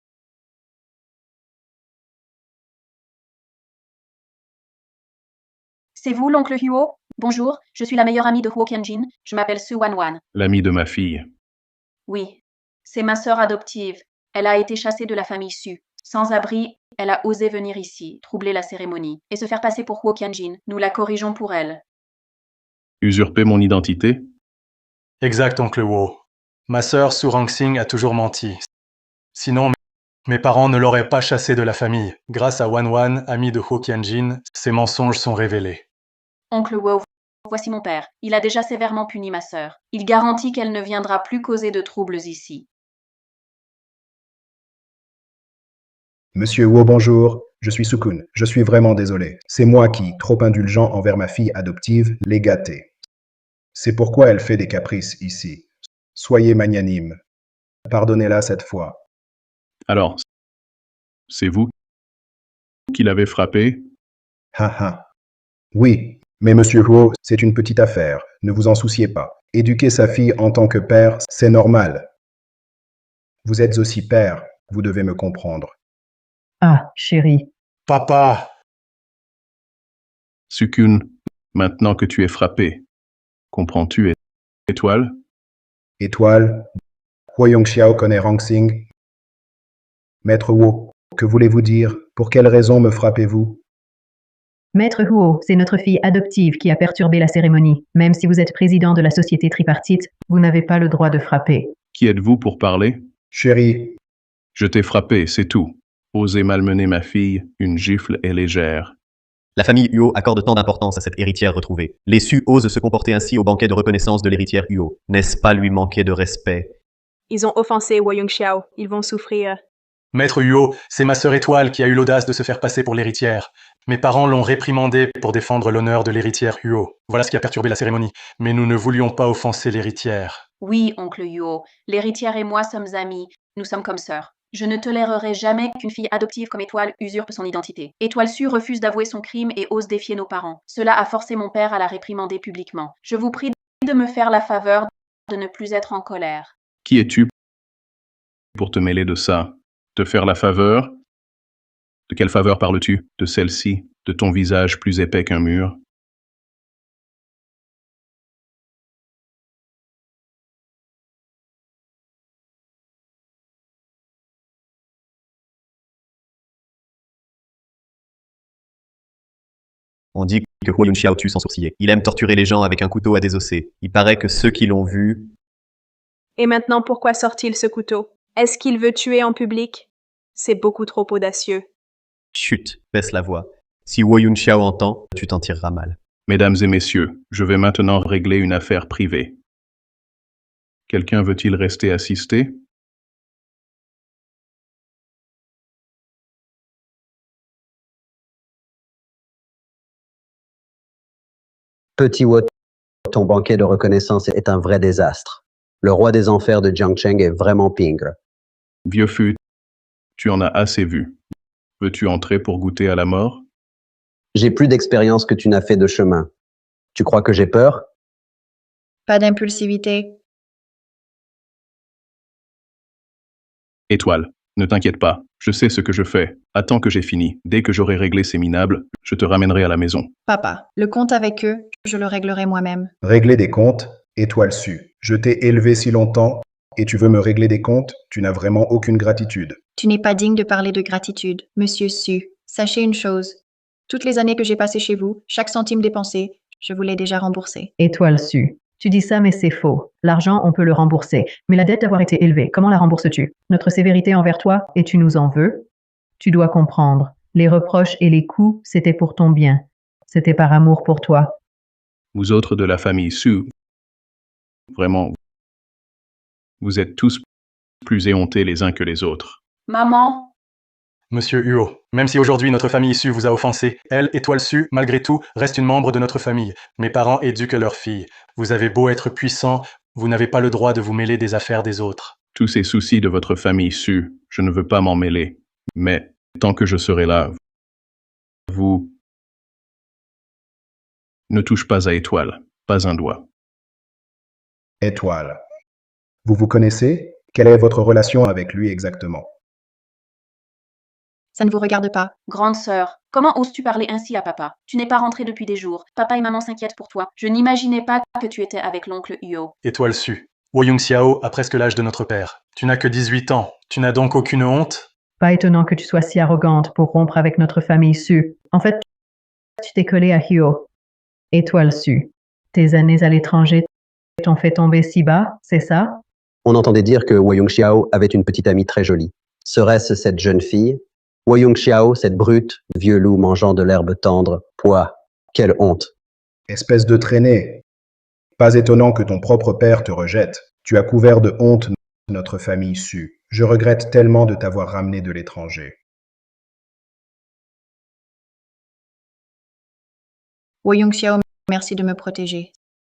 C'est vous, l'oncle Huo? Bonjour, je suis la meilleure amie de Huo Qianjin. Je m'appelle Su Wanwan. L'ami de ma fille. Oui, c'est ma sœur adoptive. Elle a été chassée de la famille Su. Sans abri, elle a osé venir ici, troubler la cérémonie, et se faire passer pour Huo Qianjin. Nous la corrigeons pour elle. Usurper mon identité? Exact, oncle Wo. Ma sœur Su Rangxing a toujours menti. Sinon, mes parents ne l'auraient pas chassée de la famille. Grâce à Wanwan, ami de Huo Qianjin, ces mensonges sont révélés. Oncle Wo, voici mon père. Il a déjà sévèrement puni ma sœur. Il garantit qu'elle ne viendra plus causer de troubles ici. Monsieur Huo, bonjour. Je suis Sukun. Je suis vraiment désolé. C'est moi qui, trop indulgent envers ma fille adoptive, l'ai gâtée. C'est pourquoi elle fait des caprices ici. Soyez magnanime. Pardonnez-la cette fois. Alors, c'est vous qui l'avez frappé? Ha ha. Oui, mais monsieur Huo, c'est une petite affaire. Ne vous en souciez pas. Éduquer sa fille en tant que père, c'est normal. Vous êtes aussi père. Vous devez me comprendre. Ah, chérie. Papa! Sukun, maintenant que tu es frappé, comprends-tu, étoile? Étoile, Huo Yongxiao connaît Rangxing. Maître Huo, que voulez-vous dire? Pour quelle raison me frappez-vous? Maître Huo, c'est notre fille adoptive qui a perturbé la cérémonie. Même si vous êtes président de la société tripartite, vous n'avez pas le droit de frapper. Qui êtes-vous pour parler? Chérie, Je t'ai frappé, c'est tout. Oser malmener ma fille, une gifle est légère. La famille Huo accorde tant d'importance à cette héritière retrouvée. Les Su osent se comporter ainsi au banquet de reconnaissance de l'héritière Huo. N'est-ce pas lui manquer de respect? Ils ont offensé Huo Yongxiao. Ils vont souffrir. Maître Huo, c'est ma sœur Étoile qui a eu l'audace de se faire passer pour l'héritière. Mes parents l'ont réprimandé pour défendre l'honneur de l'héritière Huo. Voilà ce qui a perturbé la cérémonie. Mais nous ne voulions pas offenser l'héritière. Oui, oncle Huo, l'héritière et moi sommes amis, nous sommes comme sœurs. Je ne tolérerai jamais qu'une fille adoptive comme Étoile usurpe son identité. Étoile Su refuse d'avouer son crime et ose défier nos parents. Cela a forcé mon père à la réprimander publiquement. Je vous prie de me faire la faveur de ne plus être en colère. Qui es-tu pour te mêler de ça? Te faire la faveur? De quelle faveur parles-tu? De celle-ci? De ton visage plus épais qu'un mur? On dit que Huo Yunxiao tue sans sourciller. Il aime torturer les gens avec un couteau à désosser. Il paraît que ceux qui l'ont vu... Et maintenant, pourquoi sort-il ce couteau? Est-ce qu'il veut tuer en public? C'est beaucoup trop audacieux. Chut, baisse la voix. Si Huo Yunxiao entend, tu t'en tireras mal. Mesdames et messieurs, je vais maintenant régler une affaire privée. Quelqu'un veut-il rester assister? Petit Wo, ton banquet de reconnaissance est un vrai désastre. Le roi des enfers de Jiangcheng est vraiment pingre. Vieux fut, tu en as assez vu. Veux-tu entrer pour goûter à la mort? J'ai plus d'expérience que tu n'as fait de chemin. Tu crois que j'ai peur? Pas d'impulsivité. Étoile, ne t'inquiète pas, je sais ce que je fais. Attends que j'ai fini. Dès que j'aurai réglé ces minables, je te ramènerai à la maison. Papa, le compte avec eux, je le réglerai moi-même. Régler des comptes, Étoile Su. Je t'ai élevé si longtemps et tu veux me régler des comptes? Tu n'as vraiment aucune gratitude. Tu n'es pas digne de parler de gratitude, Monsieur Su. Sachez une chose. Toutes les années que j'ai passées chez vous, chaque centime dépensé, je vous l'ai déjà remboursé. Étoile Su. Tu dis ça, mais c'est faux. L'argent, on peut le rembourser. Mais la dette d'avoir été élevée, comment la rembourses-tu? Notre sévérité envers toi, et tu nous en veux? Tu dois comprendre. Les reproches et les coups, c'était pour ton bien. C'était par amour pour toi. Vous autres de la famille Su, vraiment, vous êtes tous plus éhontés les uns que les autres. Maman, Monsieur Huo, même si aujourd'hui notre famille Su vous a offensé, elle, Étoile Su, malgré tout, reste une membre de notre famille. Mes parents éduquent leur fille. Vous avez beau être puissant, vous n'avez pas le droit de vous mêler des affaires des autres. Tous ces soucis de votre famille Su, je ne veux pas m'en mêler. Mais, tant que je serai là, vous ne touchez pas à Étoile, pas un doigt. Étoile. Vous vous connaissez? Quelle est votre relation avec lui exactement? Ça ne vous regarde pas. grande sœur, comment oses-tu parler ainsi à papa? Tu n'es pas rentrée depuis des jours. Papa et maman s'inquiètent pour toi. Je n'imaginais pas que tu étais avec l'oncle Huo. Étoile Su. Wo Yunxiao a presque l'âge de notre père. Tu n'as que 18 ans. Tu n'as donc aucune honte? Pas étonnant que tu sois si arrogante pour rompre avec notre famille Su. En fait, tu t'es collée à Huo. Étoile Su. Tes années à l'étranger t'ont fait tomber si bas, c'est ça? On entendait dire que Wo Yunxiao avait une petite amie très jolie. Serait-ce cette jeune fille? Wo Yunxiao, cette brute, vieux loup mangeant de l'herbe tendre. Pouah, quelle honte. Espèce de traînée. Pas étonnant que ton propre père te rejette. Tu as couvert de honte notre famille Su. Je regrette tellement de t'avoir ramené de l'étranger. Wo Yunxiao, merci de me protéger.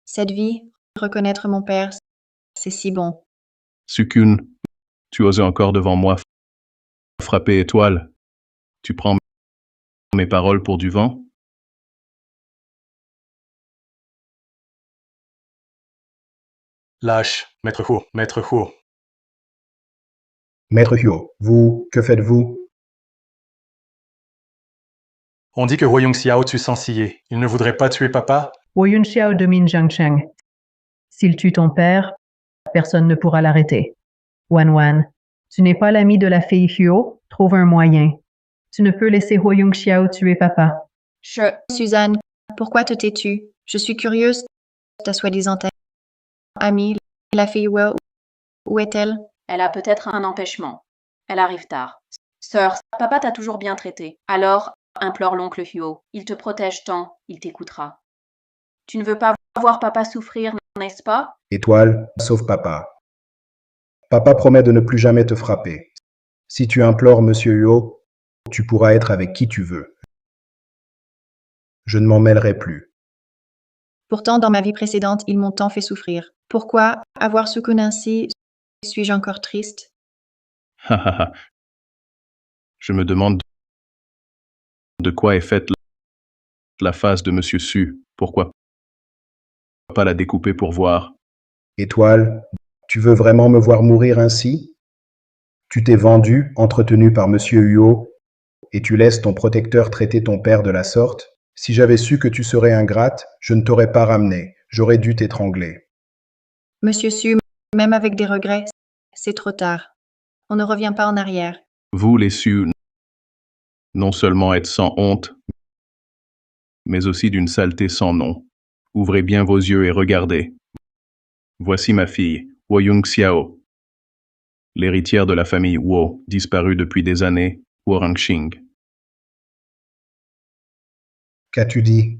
Cette vie, reconnaître mon père, c'est si bon. Sukun, tu oses encore devant moi frapper Étoile. Tu prends mes paroles pour du vent? Lâche, Maître Huo, Maître Huo. Maître Huo, vous, que faites-vous? On dit que Wo Yunxiao tue sans scier. Il ne voudrait pas tuer papa? Wo Yunxiao domine Jiangcheng. S'il tue ton père, personne ne pourra l'arrêter. Wan Wan, tu n'es pas l'ami de la fille Huo? Trouve un moyen. Tu ne peux laisser Wo Yunxiao tuer papa. Suzanne, pourquoi te tais-tu? Je suis curieuse. Ta soi-disant amie, la fille Huo, où est-elle? Elle a peut-être un empêchement. Elle arrive tard. Sœur, papa t'a toujours bien traité. Alors, implore l'oncle Huo. Il te protège tant, il t'écoutera. Tu ne veux pas voir papa souffrir, n'est-ce pas? Étoile, sauve papa. Papa promet de ne plus jamais te frapper. Si tu implores Monsieur Huo, tu pourras être avec qui tu veux. Je ne m'en mêlerai plus. Pourtant, dans ma vie précédente, ils m'ont tant fait souffrir. Pourquoi avoir Sukun ainsi? Suis-je encore triste? Ha ha ha. Je me demande de quoi est faite la face de Monsieur Su. Pourquoi pas la découper pour voir? Étoile, tu veux vraiment me voir mourir ainsi? Tu t'es vendu, entretenu par Monsieur Huo, et tu laisses ton protecteur traiter ton père de la sorte? Si j'avais su que tu serais ingrate, je ne t'aurais pas ramené. J'aurais dû t'étrangler. Monsieur Su, même avec des regrets, c'est trop tard. On ne revient pas en arrière. Vous, les Su, non seulement êtes sans honte, mais aussi d'une saleté sans nom. Ouvrez bien vos yeux et regardez. Voici ma fille, Woyung Xiao, l'héritière de la famille Wo, disparue depuis des années, Warangxing. Qu'as-tu dit?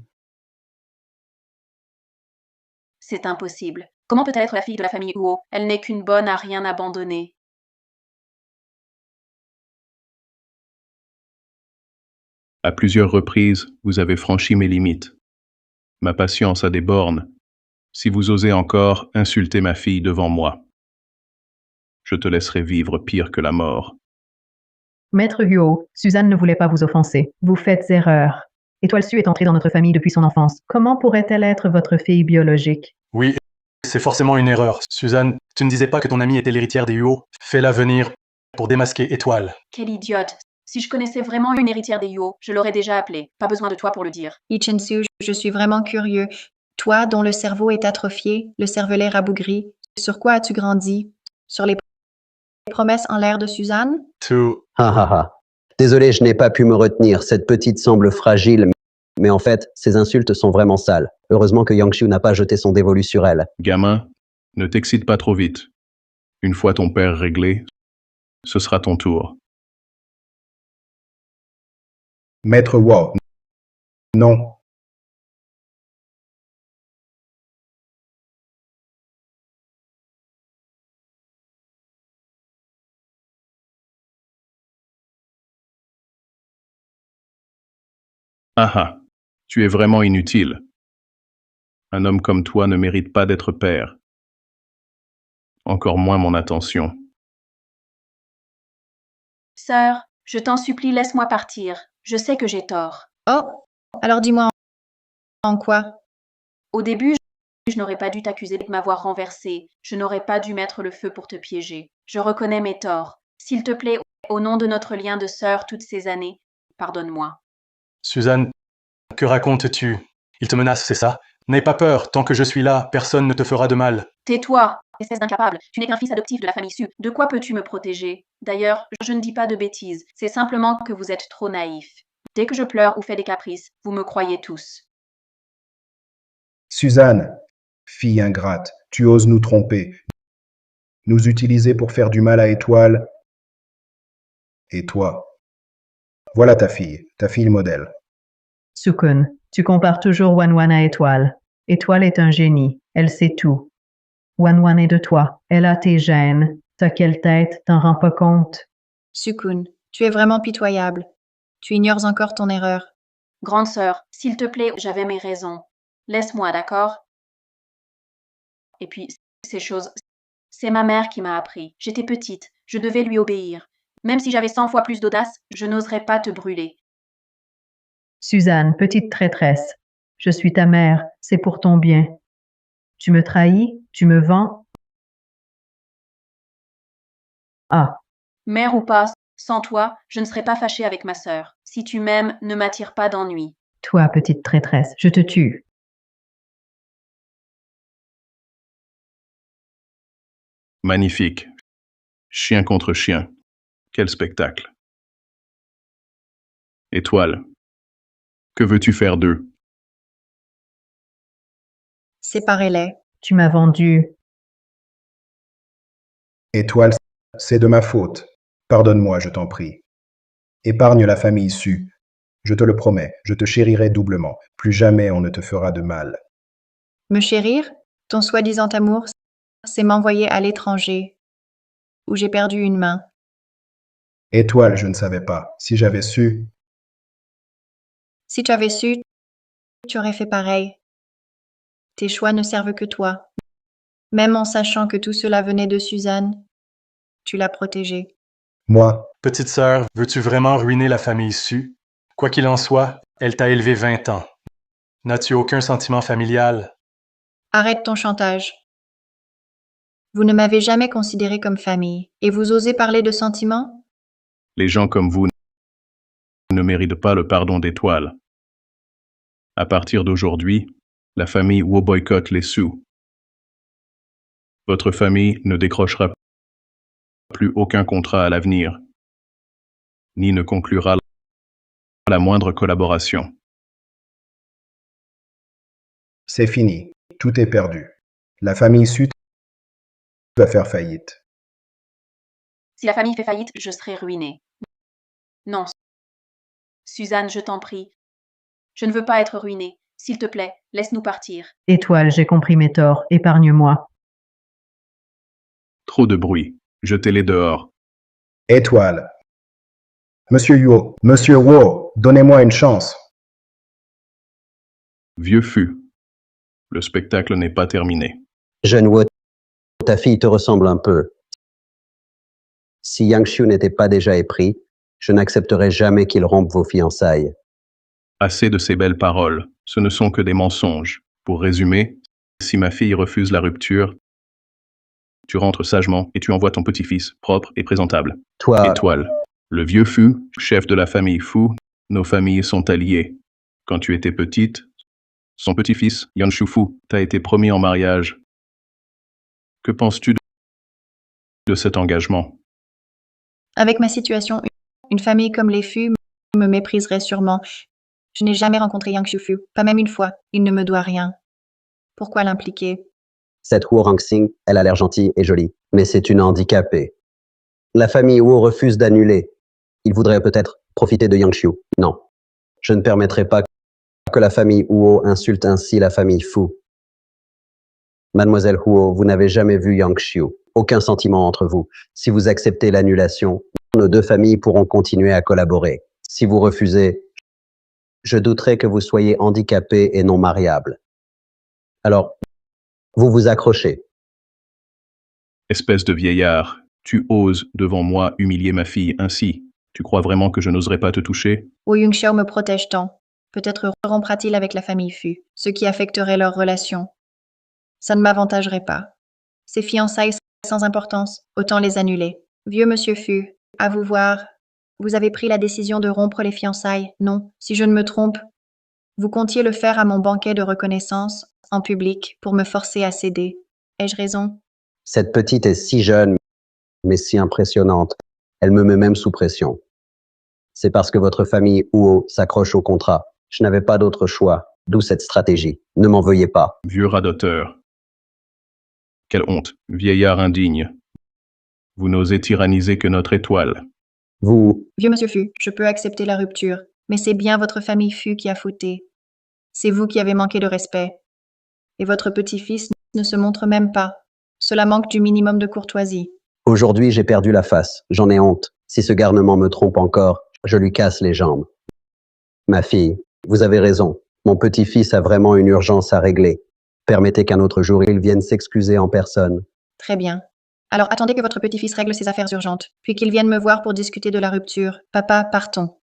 C'est impossible. Comment peut-elle être la fille de la famille Huo? Elle n'est qu'une bonne à rien abandonner. À plusieurs reprises, vous avez franchi mes limites. Ma patience a des bornes. Si vous osez encore insulter ma fille devant moi, je te laisserai vivre pire que la mort. Maître Huo, Suzanne ne voulait pas vous offenser. Vous faites erreur. Étoile Su est entrée dans notre famille depuis son enfance. Comment pourrait-elle être votre fille biologique? Oui, c'est forcément une erreur. Suzanne, tu ne disais pas que ton amie était l'héritière des Huo? Fais-la venir pour démasquer Étoile. Quelle idiote! Si je connaissais vraiment une héritière des Huo, je l'aurais déjà appelée. Pas besoin de toi pour le dire. Ichensu, je suis vraiment curieux. Toi, dont le cerveau est atrophié, le cervelet rabougri, sur quoi as-tu grandi? Sur les promesses en l'air de Suzanne? Ha ha ha. Désolé, je n'ai pas pu me retenir. Cette petite semble fragile, mais en fait, ces insultes sont vraiment sales. Heureusement que Yangshu n'a pas jeté son dévolu sur elle. Gamin, ne t'excite pas trop vite. Une fois ton père réglé, ce sera ton tour. Maître Wo, non. Ah ah, tu es vraiment inutile. Un homme comme toi ne mérite pas d'être père. Encore moins mon attention. Sœur, je t'en supplie, laisse-moi partir. Je sais que j'ai tort. Oh, alors dis-moi en quoi? Au début, je n'aurais pas dû t'accuser de m'avoir renversé. Je n'aurais pas dû mettre le feu pour te piéger. Je reconnais mes torts. S'il te plaît, au nom de notre lien de sœur toutes ces années, pardonne-moi. Suzanne, que racontes-tu? Il te menace, c'est ça? N'aie pas peur, tant que je suis là, personne ne te fera de mal. Tais-toi, espèce d'incapable. Tu n'es qu'un fils adoptif de la famille Su. De quoi peux-tu me protéger? D'ailleurs, je ne dis pas de bêtises. C'est simplement que vous êtes trop naïf. Dès que je pleure ou fais des caprices, vous me croyez tous. Suzanne, fille ingrate, tu oses nous tromper, nous utiliser pour faire du mal à Étoile. Et toi? Voilà ta fille modèle. Sukun, tu compares toujours Wanwan à Étoile. Étoile est un génie. Elle sait tout. Wanwan est de toi. Elle a tes gènes. T'as quelle tête? T'en rends pas compte? Sukun, tu es vraiment pitoyable. Tu ignores encore ton erreur. Grande sœur, s'il te plaît, j'avais mes raisons. Laisse-moi, d'accord? Et puis, ces choses, c'est ma mère qui m'a appris. J'étais petite, je devais lui obéir. Même si j'avais 100 fois plus d'audace, je n'oserais pas te brûler. Suzanne, petite traîtresse. Je suis ta mère. C'est pour ton bien. Tu me trahis? Tu me vends? Ah, Mère ou pas, sans toi, je ne serais pas fâchée avec ma sœur. Si tu m'aimes, ne m'attire pas d'ennui. toi, petite traîtresse, je te tue. Magnifique. Chien contre chien. Quel spectacle. Étoile, que veux-tu faire d'eux? Séparez-les. Tu m'as vendu. Étoile, c'est de ma faute. Pardonne-moi, je t'en prie. Épargne la famille Su. Je te le promets, je te chérirai doublement. Plus jamais on ne te fera de mal. Me chérir? Ton soi-disant amour, c'est m'envoyer à l'étranger, où j'ai perdu une main. Étoile, je ne savais pas. Si j'avais su, Si tu avais su, tu aurais fait pareil. Tes choix ne servent que toi. Même en sachant que tout cela venait de Suzanne, tu l'as protégée. Moi, Petite sœur, veux-tu vraiment ruiner la famille Su? Quoi qu'il en soit, elle t'a élevé 20 ans. N'as-tu aucun sentiment familial? Arrête ton chantage. Vous ne m'avez jamais considéré comme famille, et vous osez parler de sentiments? Les gens comme vous ne méritent pas le pardon d'Étoile. À partir d'aujourd'hui, la famille Wu boycotte les sous. Votre famille ne décrochera plus aucun contrat à l'avenir, ni ne conclura la moindre collaboration. c'est fini. Tout est perdu. La famille Sud va faire faillite. Si la famille fait faillite, je serai ruinée. Non. Suzanne, je t'en prie. Je ne veux pas être ruinée. S'il te plaît, laisse-nous partir. Étoile, j'ai compris mes torts, épargne-moi. Trop de bruit. Jetez-les dehors. Étoile. Monsieur Yuo, Monsieur Wo, donnez-moi une chance. Vieux fût. Le spectacle n'est pas terminé. Jeune Wu, ta fille te ressemble un peu. Si Yangshu n'était pas déjà épris, je n'accepterai jamais qu'il rompe vos fiançailles. Assez de ces belles paroles. Ce ne sont que des mensonges. Pour résumer, si ma fille refuse la rupture, tu rentres sagement et tu envoies ton petit-fils, propre et présentable. Toi, Étoile. Le vieux Fu, chef de la famille Fu, nos familles sont alliées. Quand tu étais petite, son petit-fils, Yanshu Fu, t'a été promis en mariage. Que penses-tu de cet engagement? Avec ma situation, une famille comme les Fu me mépriserait sûrement. Je n'ai jamais rencontré Yang Shufu, pas même une fois. Il ne me doit rien. Pourquoi l'impliquer? cette Wu Rangxing, elle a l'air gentille et jolie, mais c'est une handicapée. La famille Wu refuse d'annuler. Il voudrait peut-être profiter de Yangshu. Non. Je ne permettrai pas que la famille Huo insulte ainsi la famille Fu. Mademoiselle Huo, vous n'avez jamais vu Yangshu. Aucun sentiment entre vous. Si vous acceptez l'annulation, nos deux familles pourront continuer à collaborer. Si vous refusez, je douterai que vous soyez handicapé et non mariable. Alors, vous vous accrochez. Espèce de vieillard, tu oses devant moi humilier ma fille ainsi. Tu crois vraiment que je n'oserais pas te toucher? Wu Yungxiao me protège tant. Peut-être rompra-t-il avec la famille Fu, ce qui affecterait leur relation. Ça ne m'avantagerait pas. Ces fiançailles sans importance, autant les annuler. Vieux monsieur Fu, à vous voir. Vous avez pris la décision de rompre les fiançailles, non? Si je ne me trompe, vous comptiez le faire à mon banquet de reconnaissance, en public, pour me forcer à céder. Ai-je raison? Cette petite est si jeune, mais si impressionnante. Elle me met même sous pression. C'est parce que votre famille Huo s'accroche au contrat. Je n'avais pas d'autre choix, d'où cette stratégie. Ne m'en veuillez pas. Vieux radoteur. Quelle honte, vieillard indigne. Vous n'osez tyranniser que notre étoile. Vous, Vieux monsieur Fu, je peux accepter la rupture, mais c'est bien votre famille Fu qui a fauté. C'est vous qui avez manqué de respect. Et votre petit-fils ne se montre même pas. Cela manque du minimum de courtoisie. aujourd'hui j'ai perdu la face. J'en ai honte. Si ce garnement me trompe encore, je lui casse les jambes. Ma fille, vous avez raison. Mon petit-fils a vraiment une urgence à régler. Permettez qu'un autre jour il vienne s'excuser en personne. Très bien. Alors attendez que votre petit-fils règle ses affaires urgentes, puis qu'il vienne me voir pour discuter de la rupture. Papa, partons.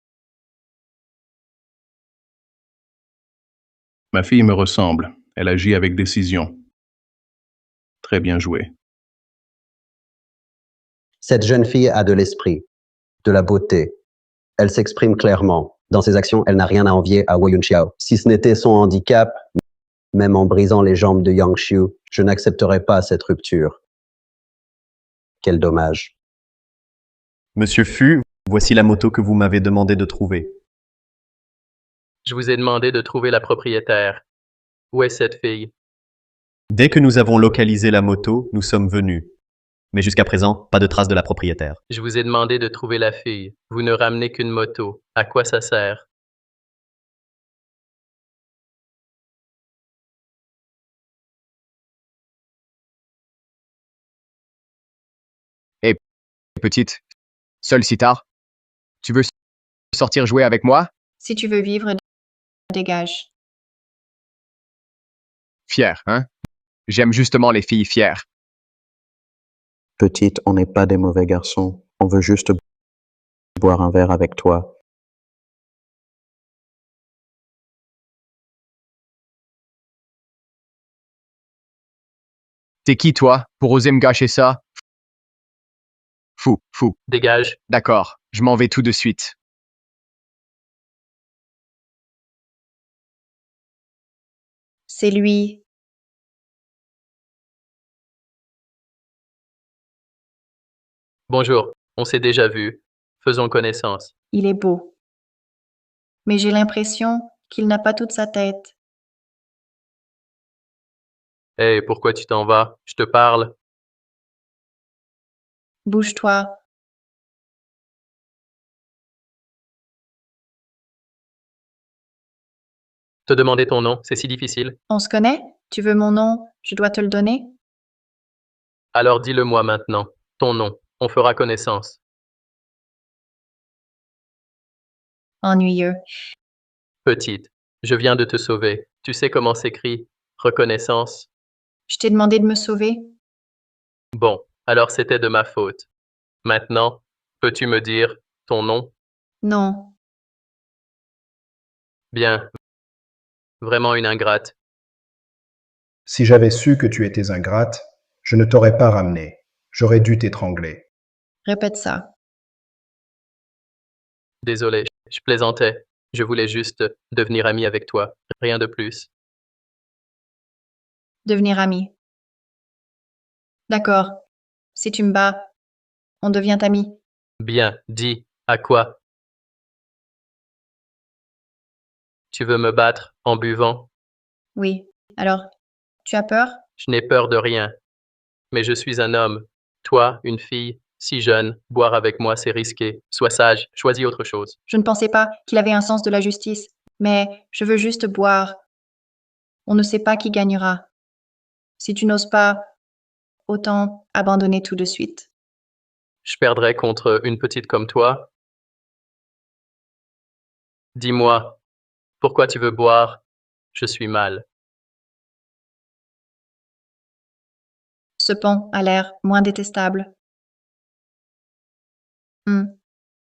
Ma fille me ressemble. Elle agit avec décision. Très bien joué. Cette jeune fille a de l'esprit, de la beauté. Elle s'exprime clairement. Dans ses actions, elle n'a rien à envier à Wu Yunxiao. Si ce n'était son handicap, même en brisant les jambes de Yangshu, je n'accepterais pas cette rupture. Quel dommage. Monsieur Fu, voici la moto que vous m'avez demandé de trouver. Je vous ai demandé de trouver la propriétaire. Où est cette fille? Dès que nous avons localisé la moto, nous sommes venus. Mais jusqu'à présent, pas de trace de la propriétaire. Je vous ai demandé de trouver la fille. Vous ne ramenez qu'une moto. À quoi ça sert? Petite, seule si tard. Tu veux sortir jouer avec moi? Si tu veux vivre, dégage. Fière, hein? J'aime justement les filles fières. Petite, on n'est pas des mauvais garçons. On veut juste boire un verre avec toi. T'es qui, toi, pour oser me gâcher ça? Fou. Dégage. D'accord, je m'en vais tout de suite. C'est lui. Bonjour, on s'est déjà vu. Faisons connaissance. Il est beau. Mais j'ai l'impression qu'il n'a pas toute sa tête. Hé, pourquoi tu t'en vas? Je te parle. Bouge-toi. Te demander ton nom, c'est si difficile. On se connaît? Tu veux mon nom? Je dois te le donner? Alors dis-le-moi maintenant. Ton nom. On fera connaissance. Ennuyeux. Petite, je viens de te sauver. Tu sais comment s'écrit reconnaissance? Je t'ai demandé de me sauver? Bon, alors c'était de ma faute. Maintenant, peux-tu me dire ton nom? Non. Bien. Vraiment une ingrate. Si j'avais su que tu étais ingrate, je ne t'aurais pas ramené. J'aurais dû t'étrangler. Répète ça. Désolé, je plaisantais. Je voulais juste devenir ami avec toi. Rien de plus. Devenir ami. D'accord. Si tu me bats, on devient amis. Bien, dis, à quoi? Tu veux me battre en buvant? Oui. Alors, tu as peur? Je n'ai peur de rien. Mais je suis un homme. Toi, une fille, si jeune, boire avec moi, c'est risqué. Sois sage, choisis autre chose. Je ne pensais pas qu'il avait un sens de la justice, mais je veux juste boire. On ne sait pas qui gagnera. Si tu n'oses pas, autant abandonner tout de suite. Je perdrais contre une petite comme toi? Dis-moi, pourquoi tu veux boire? Je suis mal. Ce pont a l'air moins détestable.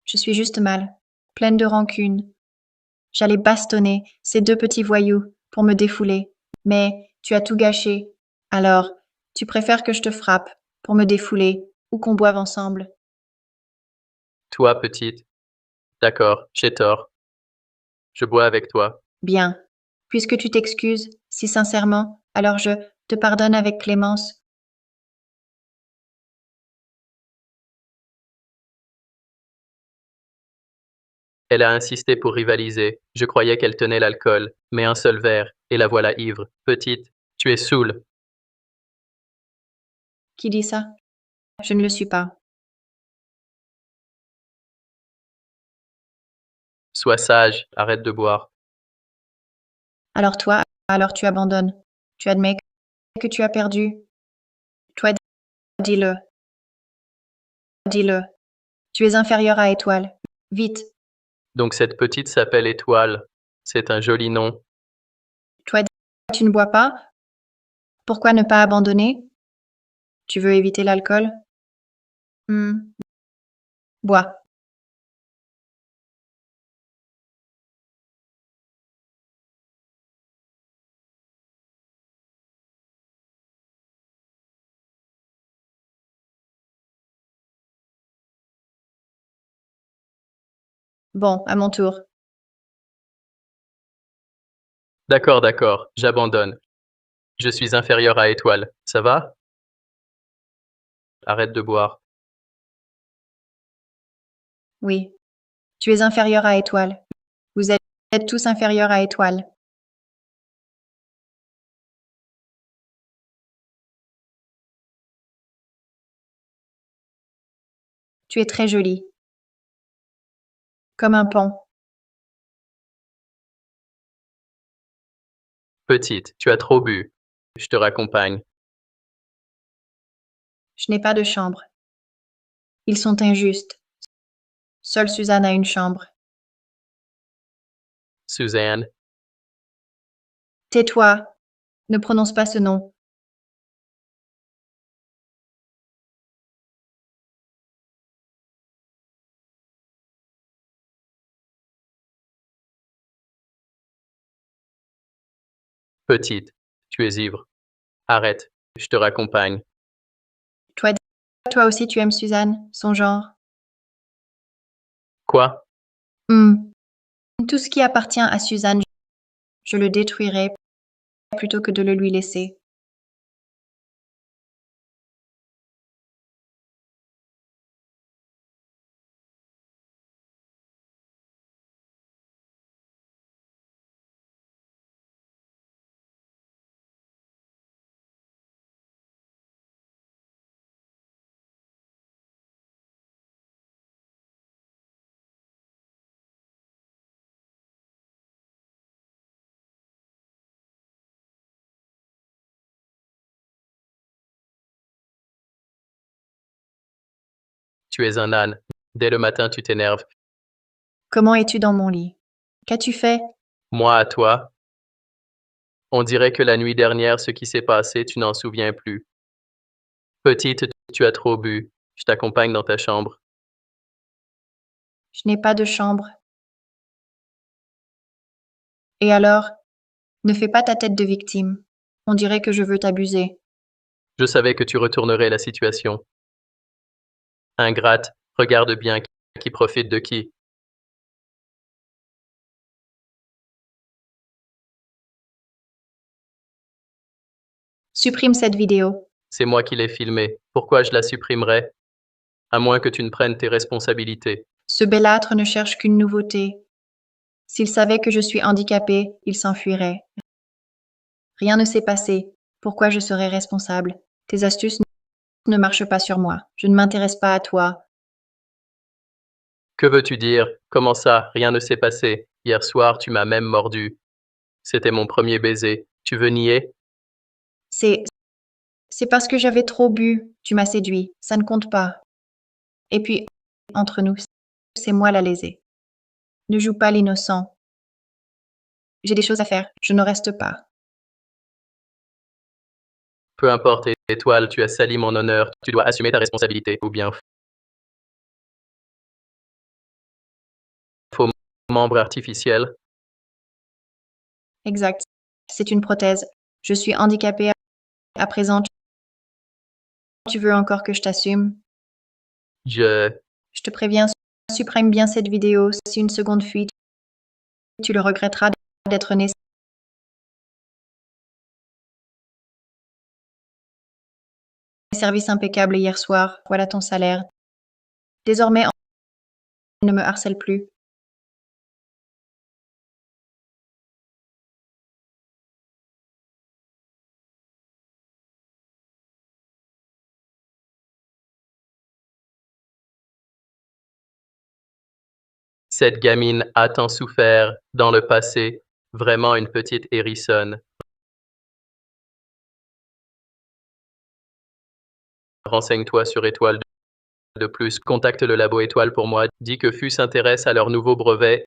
Je suis juste mal, pleine de rancune. J'allais bastonner ces deux petits voyous pour me défouler, mais tu as tout gâché. Alors, tu préfères que je te frappe pour me défouler ou qu'on boive ensemble? Toi, petite. D'accord, j'ai tort. Je bois avec toi. Bien. Puisque tu t'excuses si sincèrement, alors je te pardonne avec clémence. Elle a insisté pour rivaliser. Je croyais qu'elle tenait l'alcool, mais un seul verre, et la voilà ivre. Petite, tu es saoule. Qui dit ça? Je ne le suis pas. Sois sage, arrête de boire. Alors toi, alors tu abandonnes. Tu admets que tu as perdu. Toi, dis-le. Dis-le. Tu es inférieur à Étoile. Vite. Donc cette petite s'appelle Étoile. C'est un joli nom. Toi, tu ne bois pas? Pourquoi ne pas abandonner? Tu veux éviter l'alcool? Bois. Bon, à mon tour. D'accord, j'abandonne. Je suis inférieur à Étoile. Ça va? Arrête de boire. Oui. Tu es inférieur à Étoile. Vous êtes tous inférieurs à Étoile. Tu es très jolie. Comme un pont. Petite, tu as trop bu. Je te raccompagne. Je n'ai pas de chambre. Ils sont injustes. Seule Suzanne a une chambre. Suzanne, Tais-toi. Ne prononce pas ce nom. Petite, tu es ivre. Arrête, je te raccompagne. Toi aussi tu aimes Suzanne, son genre. Quoi? Tout ce qui appartient à Suzanne, je le détruirai plutôt que de le lui laisser. Tu es un âne. Dès le matin, tu t'énerves. Comment es-tu dans mon lit? Qu'as-tu fait? Moi à toi. On dirait que la nuit dernière, ce qui s'est passé, tu n'en souviens plus. Petite, tu as trop bu. Je t'accompagne dans ta chambre. Je n'ai pas de chambre. Et alors? Ne fais pas ta tête de victime. On dirait que je veux t'abuser. Je savais que tu retournerais la situation. Ingrate, regarde bien qui profite de qui. Supprime cette vidéo. C'est moi qui l'ai filmée. Pourquoi je la supprimerais? À moins que tu ne prennes tes responsabilités. Ce bellâtre ne cherche qu'une nouveauté. S'il savait que je suis handicapée, il s'enfuirait. Rien ne s'est passé. Pourquoi je serais responsable? Tes astuces ne marchent pas sur moi. Je ne m'intéresse pas à toi. Que veux-tu dire? Comment ça? Rien ne s'est passé. Hier soir, tu m'as même mordu. C'était mon premier baiser. Tu veux nier? C'est parce que j'avais trop bu. Tu m'as séduit. Ça ne compte pas. Et puis, entre nous, c'est moi la lésée. Ne joue pas l'innocent. J'ai des choses à faire. Je ne reste pas. Peu importe, étoile, tu as sali mon honneur. Tu dois assumer ta responsabilité. Ou bien faux membre artificiel. Exact. C'est une prothèse. Je suis handicapée à présent. Tu veux encore que je t'assume? Je Je te préviens, supprime bien cette vidéo. Si une seconde fuite, tu le regretteras d'être né. Service impeccable hier soir. Voilà ton salaire. Désormais, ne me harcèle plus. Cette gamine a tant souffert dans le passé. Vraiment une petite hérissonne. Renseigne-toi sur Étoile de plus. Contacte le labo Étoile pour moi. Dis que FU s'intéresse à leur nouveau brevet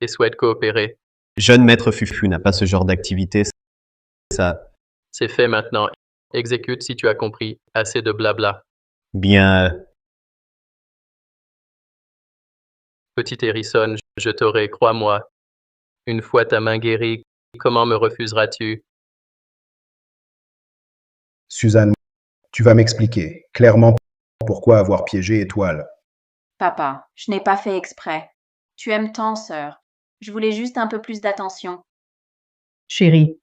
et souhaite coopérer. Jeune maître Fufu n'a pas ce genre d'activité. Ça, C'est fait maintenant. Exécute si tu as compris. Assez de blabla. bien, Petite hérissonne, je t'aurai, crois-moi. Une fois ta main guérie, comment me refuseras-tu? Suzanne, tu vas m'expliquer clairement pourquoi avoir piégé Étoile. Papa, je n'ai pas fait exprès. Tu aimes tant, sœur. Je voulais juste un peu plus d'attention. Chérie,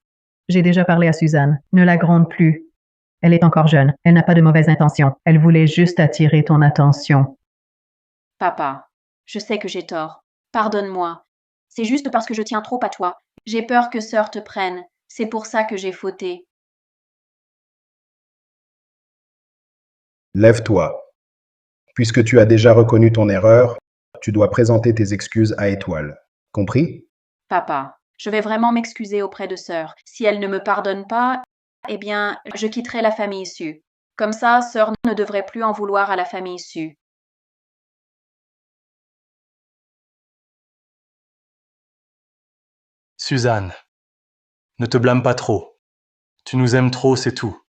j'ai déjà parlé à Suzanne. Ne la gronde plus. Elle est encore jeune. Elle n'a pas de mauvaises intentions. Elle voulait juste attirer ton attention. Papa, je sais que j'ai tort. Pardonne-moi. C'est juste parce que je tiens trop à toi. J'ai peur que sœur te prenne. C'est pour ça que j'ai fauté. Lève-toi. Puisque tu as déjà reconnu ton erreur, tu dois présenter tes excuses à Étoile. Compris? Papa, je vais vraiment m'excuser auprès de sœur. Si elle ne me pardonne pas, eh bien, je quitterai la famille Su. Comme ça, sœur ne devrait plus en vouloir à la famille Su. Suzanne, ne te blâme pas trop. Tu nous aimes trop, c'est tout.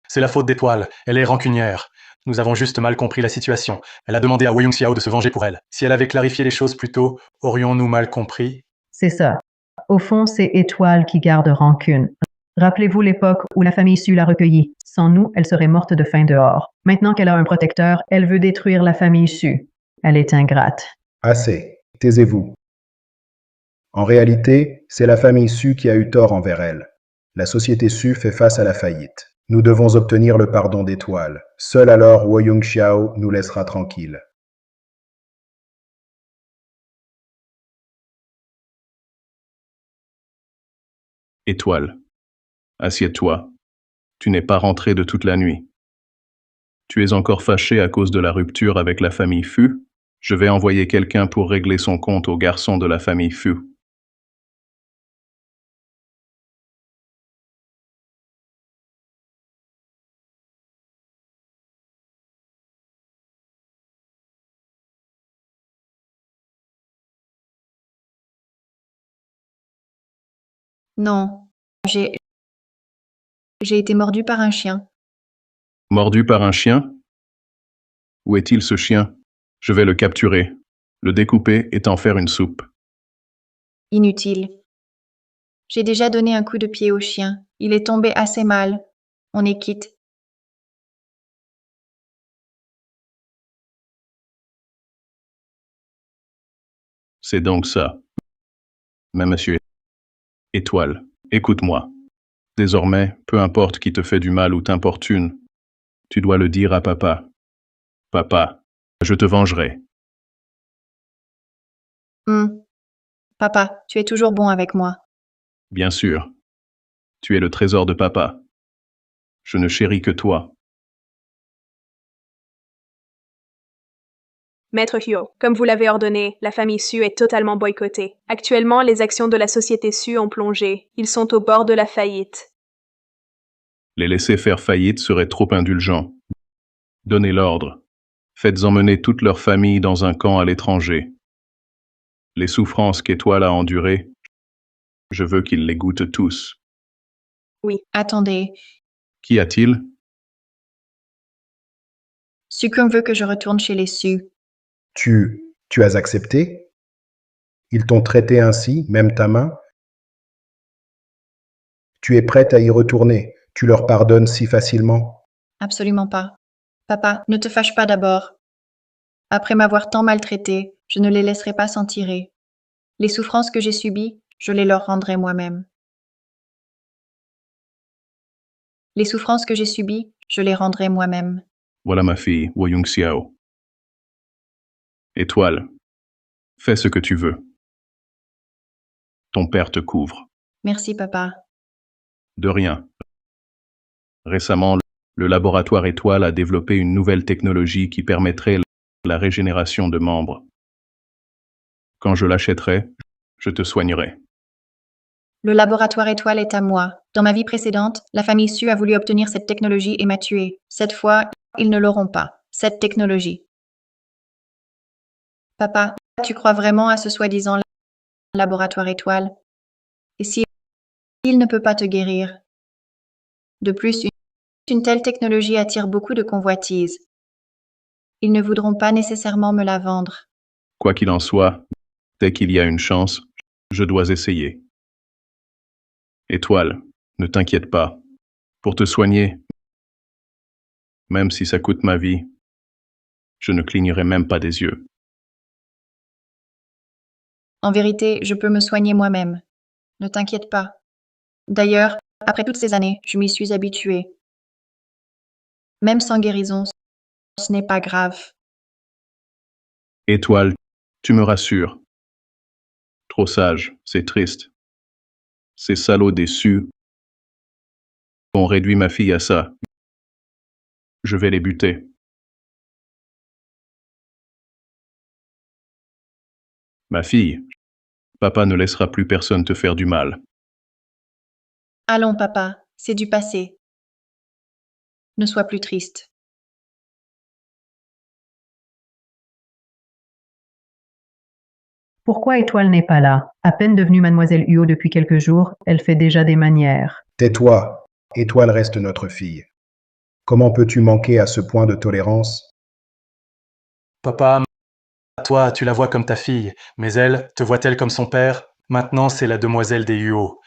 C'est la faute d'Étoile, elle est rancunière. Nous avons juste mal compris la situation. Elle a demandé à Wei Xiao de se venger pour elle. Si elle avait clarifié les choses plus tôt, aurions-nous mal compris? C'est ça. Au fond, c'est Étoile qui garde rancune. Rappelez-vous l'époque où la famille Su l'a recueillie. Sans nous, elle serait morte de faim dehors. Maintenant qu'elle a un protecteur, elle veut détruire la famille Su. Elle est ingrate. Assez, taisez-vous. En réalité, c'est la famille Su qui a eu tort envers elle. La société Su fait face à la faillite. Nous devons obtenir le pardon d'Étoile. Seul alors Wei Xiao nous laissera tranquilles. Étoile, assieds-toi. Tu n'es pas rentré de toute la nuit. Tu es encore fâché à cause de la rupture avec la famille Fu? Je vais envoyer quelqu'un pour régler son compte au garçon de la famille Fu. Non, j'ai été mordu par un chien. Mordu par un chien? Où est-il ce chien? Je vais le capturer, le découper et t'en faire une soupe. Inutile. J'ai déjà donné un coup de pied au chien. Il est tombé assez mal. On est quitte. C'est donc ça. Mais monsieur Étoile, écoute-moi. Désormais, peu importe qui te fait du mal ou t'importune, tu dois le dire à papa. Papa, je te vengerai. Papa, tu es toujours bon avec moi. Bien sûr. Tu es le trésor de papa. Je ne chéris que toi. Maître Huo, comme vous l'avez ordonné, la famille Su est totalement boycottée. Actuellement, les actions de la société Su ont plongé. Ils sont au bord de la faillite. Les laisser faire faillite serait trop indulgent. Donnez l'ordre. Faites emmener toute leur famille dans un camp à l'étranger. Les souffrances qu'Étoile a endurées, je veux qu'ils les goûtent tous. Oui. Attendez, Qu'y a-t-il? Succum veut que je retourne chez les Sus. Tu as accepté? Ils t'ont traité ainsi, même ta main? Tu es prête à y retourner? Tu leur pardonnes si facilement? Absolument pas. Papa, ne te fâche pas d'abord. Après m'avoir tant maltraité, je ne les laisserai pas s'en tirer. Les souffrances que j'ai subies, je les leur rendrai moi-même. Les souffrances que j'ai subies, je les rendrai moi-même. Voilà ma fille, Wei Xiao. Étoile, fais ce que tu veux. Ton père te couvre. Merci, papa. De rien. Récemment, le laboratoire Étoile a développé une nouvelle technologie qui permettrait la régénération de membres. Quand je l'achèterai, je te soignerai. Le laboratoire étoile est à moi. Dans ma vie précédente, la famille Su a voulu obtenir cette technologie et m'a tué. Cette fois, ils ne l'auront pas. Cette technologie. Papa, tu crois vraiment à ce soi-disant laboratoire étoile? Et si il ne peut pas te guérir? De plus, une telle technologie attire beaucoup de convoitises. Ils ne voudront pas nécessairement me la vendre. Quoi qu'il en soit, dès qu'il y a une chance, je dois essayer. Étoile, ne t'inquiète pas. Pour te soigner, même si ça coûte ma vie, je ne clignerai même pas des yeux. En vérité, je peux me soigner moi-même. Ne t'inquiète pas. D'ailleurs, après toutes ces années, je m'y suis habituée. Même sans guérison, ce n'est pas grave. Étoile, tu me rassures. Trop sage, c'est triste. Ces salauds déçus ont réduit ma fille à ça. Je vais les buter. Ma fille, papa ne laissera plus personne te faire du mal. Allons, papa, c'est du passé. Ne sois plus triste. Pourquoi Étoile n'est pas là? À peine devenue mademoiselle Huo depuis quelques jours, elle fait déjà des manières. Tais-toi. Étoile reste notre fille. Comment peux-tu manquer à ce point de tolérance? Papa, toi, tu la vois comme ta fille, mais elle, te voit-elle comme son père? Maintenant, c'est la demoiselle des Huo.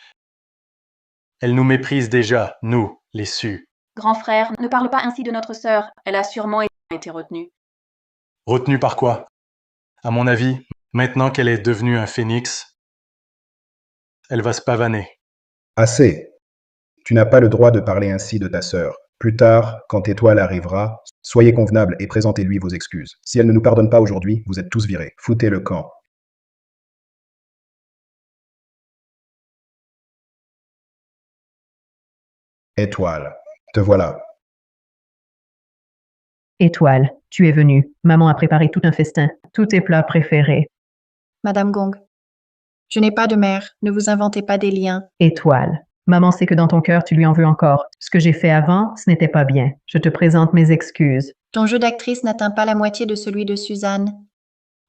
Elle nous méprise déjà, nous, les Sus. Grand frère, ne parle pas ainsi de notre sœur. Elle a sûrement été retenue. Retenue par quoi? À mon avis, maintenant qu'elle est devenue un phénix, elle va se pavaner. Assez. Tu n'as pas le droit de parler ainsi de ta sœur. Plus tard, quand Étoile arrivera, soyez convenable et présentez-lui vos excuses. Si elle ne nous pardonne pas aujourd'hui, vous êtes tous virés. Foutez le camp. Étoile, te voilà. Étoile, tu es venue. Maman a préparé tout un festin, tous tes plats préférés. Madame Gong, je n'ai pas de mère, ne vous inventez pas des liens. Étoile, maman sait que dans ton cœur, tu lui en veux encore. Ce que j'ai fait avant, ce n'était pas bien. Je te présente mes excuses. Ton jeu d'actrice n'atteint pas la moitié de celui de Suzanne.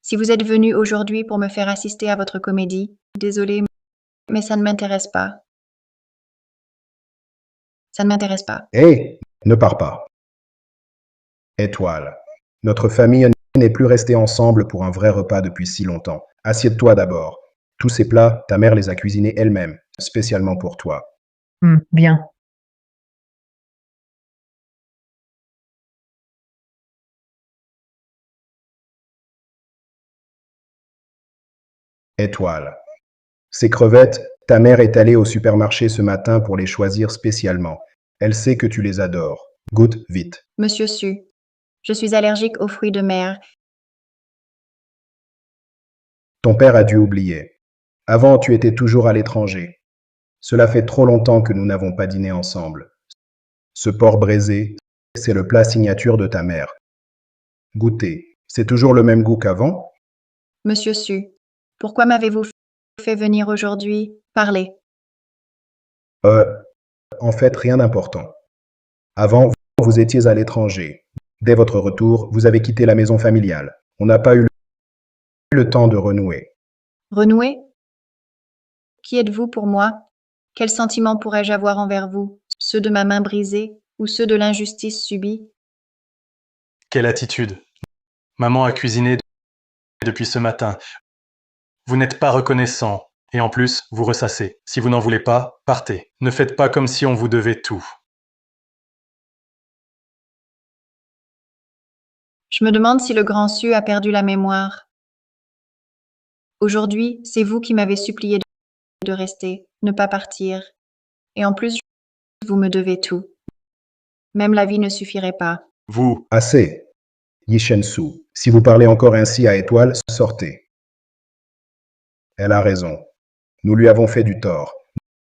Si vous êtes venu aujourd'hui pour me faire assister à votre comédie, désolé, mais ça ne m'intéresse pas. Ça ne m'intéresse pas. Hé, ne pars pas. Étoile, notre famille n'est plus restée ensemble pour un vrai repas depuis si longtemps. Assieds-toi d'abord. Tous ces plats, ta mère les a cuisinés elle-même, spécialement pour toi. Bien. Étoile. Ces crevettes, ta mère est allée au supermarché ce matin pour les choisir spécialement. Elle sait que tu les adores. Goûte vite. Monsieur Su, je suis allergique aux fruits de mer. Ton père a dû oublier. Avant, tu étais toujours à l'étranger. Cela fait trop longtemps que nous n'avons pas dîné ensemble. Ce porc braisé, c'est le plat signature de ta mère. Goûtez. C'est toujours le même goût qu'avant? Monsieur Su, pourquoi m'avez-vous fait venir aujourd'hui? Parlez. En fait, rien d'important. Avant, vous étiez à l'étranger. Dès votre retour, vous avez quitté la maison familiale. On n'a pas eu le temps de renouer. Renouer? Qui êtes-vous pour moi? Quels sentiments pourrais-je avoir envers vous? Ceux de ma main brisée ou ceux de l'injustice subie? Quelle attitude! Maman a cuisiné depuis ce matin. Vous n'êtes pas reconnaissant, et en plus, vous ressassez. Si vous n'en voulez pas, partez. Ne faites pas comme si on vous devait tout. Je me demande si le grand Su a perdu la mémoire. Aujourd'hui, c'est vous qui m'avez supplié de rester, ne pas partir. Et en plus, vous me devez tout. Même la vie ne suffirait pas. Vous, Assez. Yishen-su, si vous parlez encore ainsi à Étoile, sortez. Elle a raison. Nous lui avons fait du tort.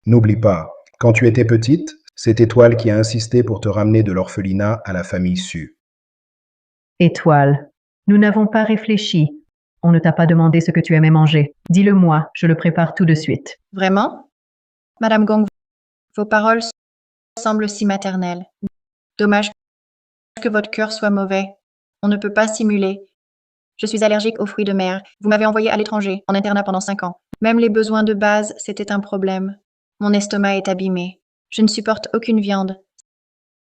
N'oublie pas, quand tu étais petite, c'est Étoile qui a insisté pour te ramener de l'orphelinat à la famille Su. Étoile, nous n'avons pas réfléchi. On ne t'a pas demandé ce que tu aimais manger. Dis-le-moi, je le prépare tout de suite. Vraiment? Madame Gong, vos paroles semblent si maternelles. Dommage que votre cœur soit mauvais. On ne peut pas simuler. Je suis allergique aux fruits de mer. Vous m'avez envoyé à l'étranger, en internat pendant 5 ans. Même les besoins de base, c'était un problème. Mon estomac est abîmé. Je ne supporte aucune viande.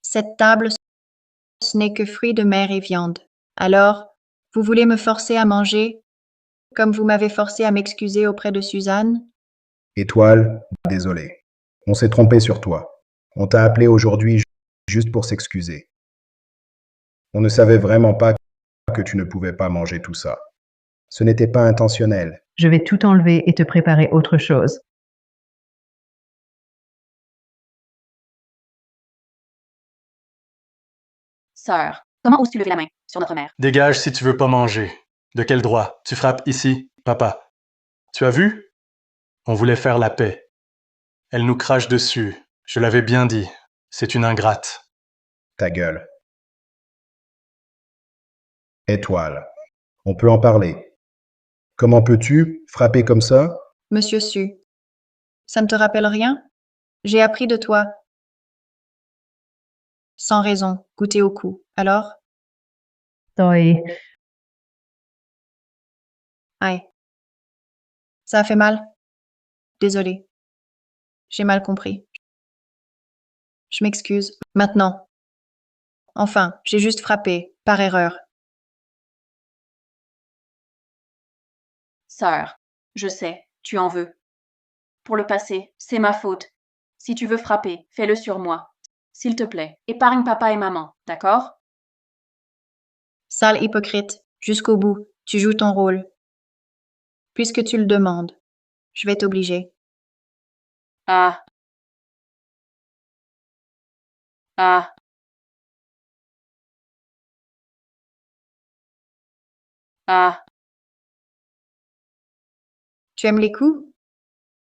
Cette table, ce n'est que fruits de mer et viande. Alors, vous voulez me forcer à manger, comme vous m'avez forcé à m'excuser auprès de Suzanne? Étoile, désolé. On s'est trompé sur toi. On t'a appelé aujourd'hui juste pour s'excuser. On ne savait vraiment pas que tu ne pouvais pas manger tout ça. Ce n'était pas intentionnel. Je vais tout enlever et te préparer autre chose. Sœur, comment oses-tu lever la main sur notre mère? dégage si tu veux pas manger. De quel droit? Tu frappes ici, papa. Tu as vu? On voulait faire la paix. Elle nous crache dessus. Je l'avais bien dit. C'est une ingrate. Ta gueule. Étoile. On peut en parler. Comment peux-tu frapper comme ça? Monsieur Su, ça ne te rappelle rien? J'ai appris de toi. Sans raison, goûter au coup. Alors? Toi, Aïe. Ça a fait mal? Désolée. J'ai mal compris. Je m'excuse. Maintenant. Enfin, j'ai juste frappé, par erreur. Sœur, je sais, tu en veux. Pour le passé, c'est ma faute. Si tu veux frapper, fais-le sur moi. S'il te plaît, épargne papa et maman, d'accord? Sale hypocrite, jusqu'au bout, tu joues ton rôle. Puisque tu le demandes, je vais t'obliger. Ah. Ah. Ah. Tu aimes les coups?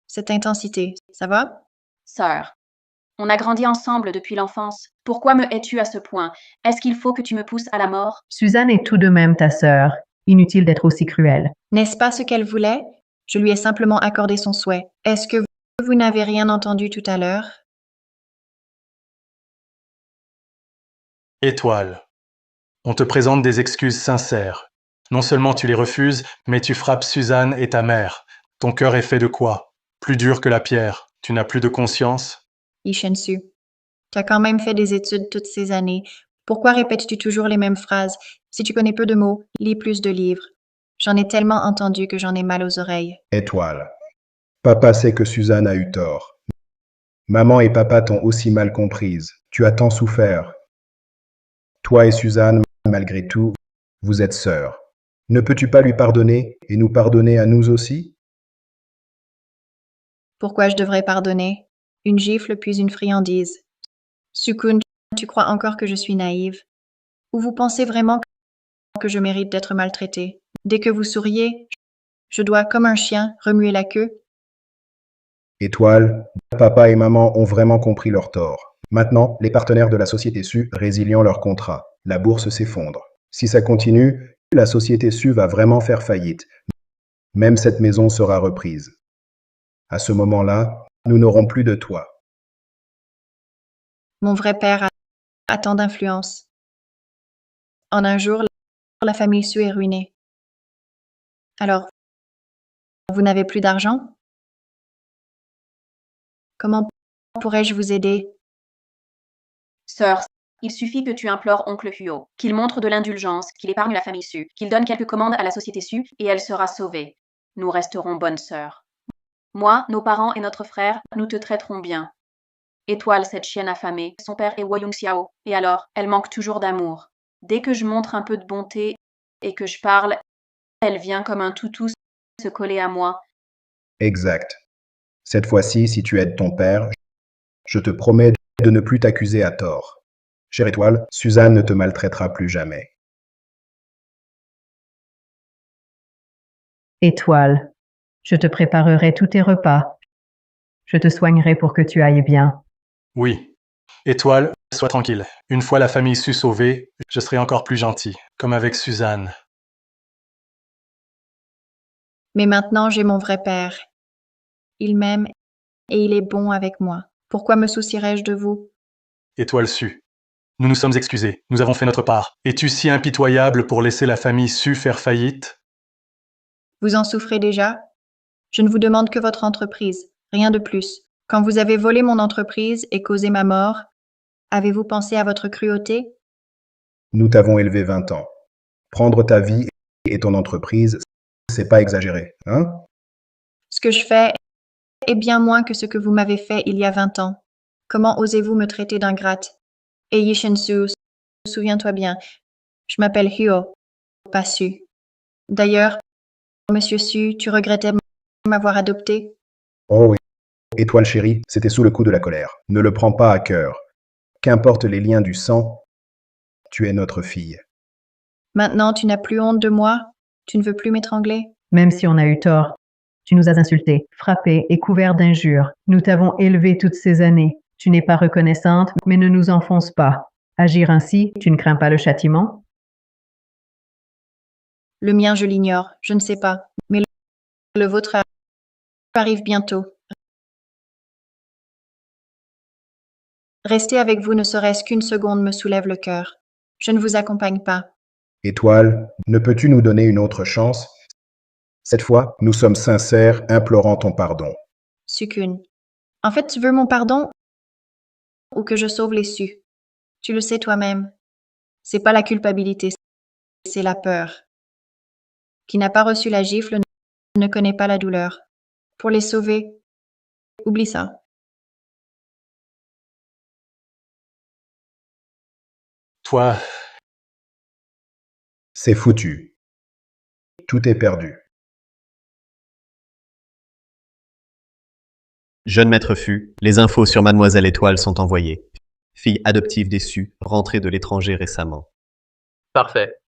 Cette intensité, ça va? Sœur, on a grandi ensemble depuis l'enfance. Pourquoi me hais-tu à ce point? Est-ce qu'il faut que tu me pousses à la mort? Suzanne est tout de même ta sœur. Inutile d'être aussi cruel. N'est-ce pas ce qu'elle voulait? Je lui ai simplement accordé son souhait. Est-ce que vous n'avez rien entendu tout à l'heure? Étoile, on te présente des excuses sincères. Non seulement tu les refuses, mais tu frappes Suzanne et ta mère. Ton cœur est fait de quoi? Plus dur que la pierre. Tu n'as plus de conscience? Ishensu, tu as quand même fait des études toutes ces années. Pourquoi répètes-tu toujours les mêmes phrases? Si tu connais peu de mots, lis plus de livres. J'en ai tellement entendu que j'en ai mal aux oreilles. Étoile. Papa sait que Suzanne a eu tort. Maman et papa t'ont aussi mal comprise. Tu as tant souffert. Toi et Suzanne, malgré tout, vous êtes sœurs. Ne peux-tu pas lui pardonner et nous pardonner à nous aussi? Pourquoi je devrais pardonner? Une gifle puis une friandise. Sukun, tu crois encore que je suis naïve? Ou vous pensez vraiment que je mérite d'être maltraitée? Dès que vous souriez, je dois, comme un chien, remuer la queue? Étoile, papa et maman ont vraiment compris leur tort. Maintenant, les partenaires de la société SU résilient leur contrat. La bourse s'effondre. Si ça continue, la société SU va vraiment faire faillite. Même cette maison sera reprise. À ce moment-là, nous n'aurons plus de toit. Mon vrai père a tant d'influence. En un jour, la famille Su est ruinée. Alors, vous n'avez plus d'argent? Comment pourrais-je vous aider? Sœur, il suffit que tu implores oncle Huo, qu'il montre de l'indulgence, qu'il épargne la famille Su, qu'il donne quelques commandes à la société Su, et elle sera sauvée. Nous resterons bonnes sœurs. Moi, nos parents et notre frère, nous te traiterons bien. Étoile, cette chienne affamée, son père est Woyung Xiao, et alors, elle manque toujours d'amour. Dès que je montre un peu de bonté et que je parle, elle vient comme un toutou se coller à moi. Exact. Cette fois-ci, si tu aides ton père, je te promets de ne plus t'accuser à tort. Chère Étoile, Suzanne ne te maltraitera plus jamais. Étoile, je te préparerai tous tes repas. Je te soignerai pour que tu ailles bien. Oui. Étoile, sois tranquille. Une fois la famille Su sauvée, je serai encore plus gentil, comme avec Suzanne. Mais maintenant, j'ai mon vrai père. Il m'aime et il est bon avec moi. Pourquoi me soucierais-je de vous? Étoile Su, nous nous sommes excusés, nous avons fait notre part. Es-tu si impitoyable pour laisser la famille Su faire faillite? Vous en souffrez déjà? Je ne vous demande que votre entreprise, rien de plus. Quand vous avez volé mon entreprise et causé ma mort, avez-vous pensé à votre cruauté? Nous t'avons élevé 20 ans. Prendre ta vie et ton entreprise, c'est pas exagéré, hein? Ce que je fais est bien moins que ce que vous m'avez fait il y a 20 ans. Comment osez-vous me traiter d'ingrate? Et Yishensu, souviens-toi bien, je m'appelle Huo, pas Su. D'ailleurs, Monsieur Su, tu regrettais m'avoir adopté? Oh oui. Étoile chérie, c'était sous le coup de la colère. Ne le prends pas à cœur. Qu'importe les liens du sang, tu es notre fille. Maintenant, tu n'as plus honte de moi? Tu ne veux plus m'étrangler? Même si on a eu tort, tu nous as insultés, frappés et couverts d'injures. Nous t'avons élevé toutes ces années. Tu n'es pas reconnaissante, mais ne nous enfonce pas. Agir ainsi, tu ne crains pas le châtiment? Le mien, je l'ignore, je ne sais pas. Mais le vôtre arrive bientôt. Rester avec vous ne serait-ce qu'une seconde me soulève le cœur. Je ne vous accompagne pas. Étoile, ne peux-tu nous donner une autre chance? Cette fois, nous sommes sincères, implorant ton pardon. Sukun. En fait, tu veux mon pardon ou que je sauve les Sioux. Tu le sais toi-même. C'est pas la culpabilité, c'est la peur. Qui n'a pas reçu la gifle ne connaît pas la douleur. Pour les sauver, oublie ça. Toi, C'est foutu. Tout est perdu. Jeune maître Fu, les infos sur Mademoiselle Étoile sont envoyées. Fille adoptive des Sioux, rentrée de l'étranger récemment. Parfait.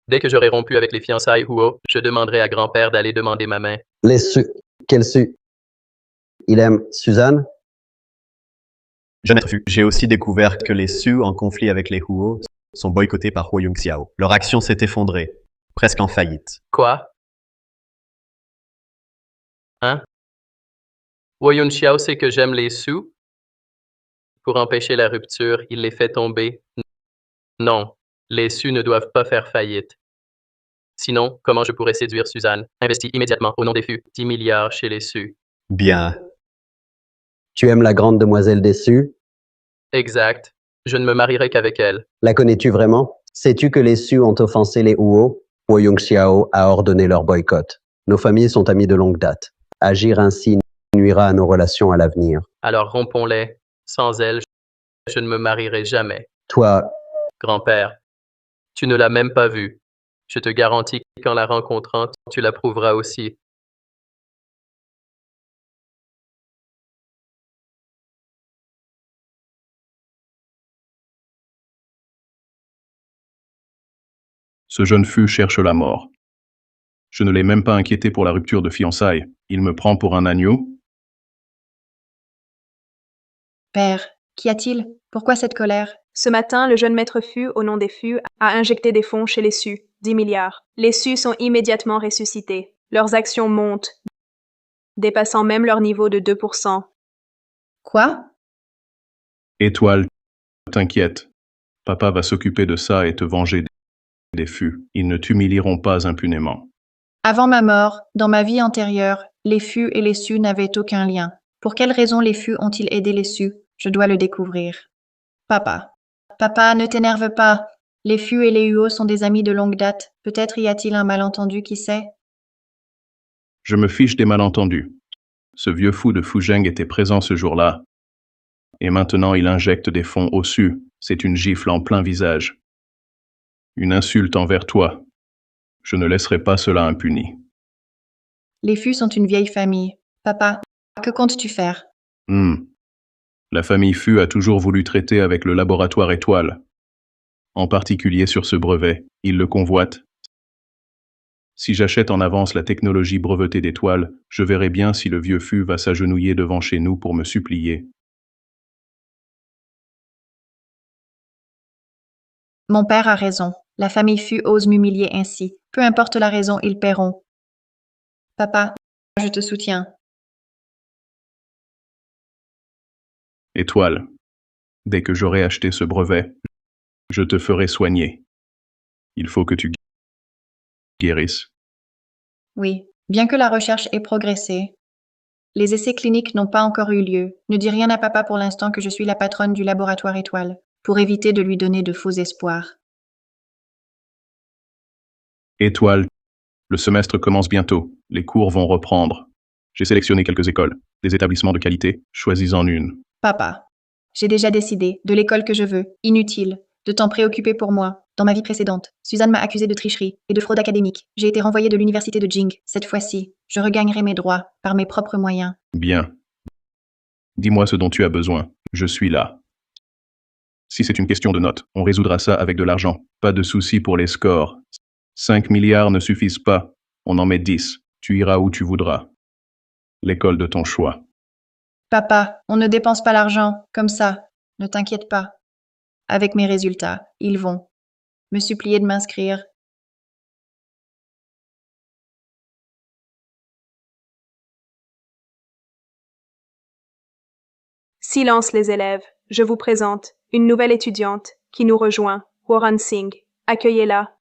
Dès que j'aurai rompu avec les fiançailles Huo, je demanderai à grand-père d'aller demander ma main. Les Sioux. Quel Sioux? Il aime Suzanne? Jeune maître Fu, j'ai aussi découvert que les Sioux en conflit avec les Huo sont boycottés par Huo Yongxiao. Leur action s'est effondrée, presque en faillite. Quoi? Hein? Woyun Xiao sait que j'aime les Sioux? Pour empêcher la rupture, il les fait tomber. Non, les Sioux ne doivent pas faire faillite. Sinon, comment je pourrais séduire Suzanne? Investis immédiatement au nom des Fu 10 milliards chez les Sioux. Bien. Tu aimes la grande demoiselle des Sioux? Exact. Je ne me marierai qu'avec elle. La connais-tu vraiment? Sais-tu que les Sioux ont offensé les Huo? Huo Yongxiao a ordonné leur boycott. Nos familles sont amies de longue date. Agir ainsi nuira à nos relations à l'avenir. Alors rompons-les. Sans elle, je ne me marierai jamais. Toi, Grand-père, tu ne l'as même pas vue. Je te garantis qu'en la rencontrant, tu l'approuveras aussi. Ce jeune Fu cherche la mort. Je ne l'ai même pas inquiété pour la rupture de fiançailles. Il me prend pour un agneau? Père, qu'y a-t-il? Pourquoi cette colère? Ce matin, le jeune maître Fu, au nom des Fu, a injecté des fonds chez les Sioux, 10 milliards. Les Sioux sont immédiatement ressuscités. Leurs actions montent, dépassant même leur niveau de 2%. Quoi? Étoile, t'inquiète. Papa va s'occuper de ça et te venger des Fu. Ils ne t'humilieront pas impunément. Avant ma mort, dans ma vie antérieure, les Fu et les Sioux n'avaient aucun lien. Pour quelle raison les Fu ont-ils aidé les Sioux? Je dois le découvrir. Papa. Papa, ne t'énerve pas. Les Fu et les Huo sont des amis de longue date. Peut-être y a-t-il un malentendu, qui sait? Je me fiche des malentendus. Ce vieux fou de Fuzheng était présent ce jour-là. Et maintenant il injecte des fonds au Sioux. C'est une gifle en plein visage. Une insulte envers toi. Je ne laisserai pas cela impuni. Les Fu sont une vieille famille. Papa, que comptes-tu faire? La famille Fu a toujours voulu traiter avec le laboratoire Étoile. En particulier sur ce brevet, ils le convoitent. Si j'achète en avance la technologie brevetée d'Étoile, je verrai bien si le vieux Fu va s'agenouiller devant chez nous pour me supplier. Mon père a raison. La famille Fu ose m'humilier ainsi. Peu importe la raison, ils paieront. Papa, je te soutiens. Étoile, dès que j'aurai acheté ce brevet, je te ferai soigner. Il faut que tu guérisses. Oui, bien que la recherche ait progressé, les essais cliniques n'ont pas encore eu lieu. Ne dis rien à papa pour l'instant que je suis la patronne du laboratoire Étoile, pour éviter de lui donner de faux espoirs. Étoile, le semestre commence bientôt. Les cours vont reprendre. J'ai sélectionné quelques écoles, des établissements de qualité. Choisis-en une. Papa, j'ai déjà décidé de l'école que je veux. Inutile de t'en préoccuper pour moi. Dans ma vie précédente, Suzanne m'a accusé de tricherie et de fraude académique. J'ai été renvoyée de l'université de Jing. Cette fois-ci, je regagnerai mes droits par mes propres moyens. Bien. Dis-moi ce dont tu as besoin. Je suis là. Si c'est une question de notes, on résoudra ça avec de l'argent. Pas de souci pour les scores. 5 milliards ne suffisent pas. On en met 10. Tu iras où tu voudras. L'école de ton choix. Papa, on ne dépense pas l'argent comme ça. Ne t'inquiète pas. Avec mes résultats, ils vont me supplier de m'inscrire. Silence les élèves. Je vous présente une nouvelle étudiante qui nous rejoint, Warren Singh. Accueillez-la.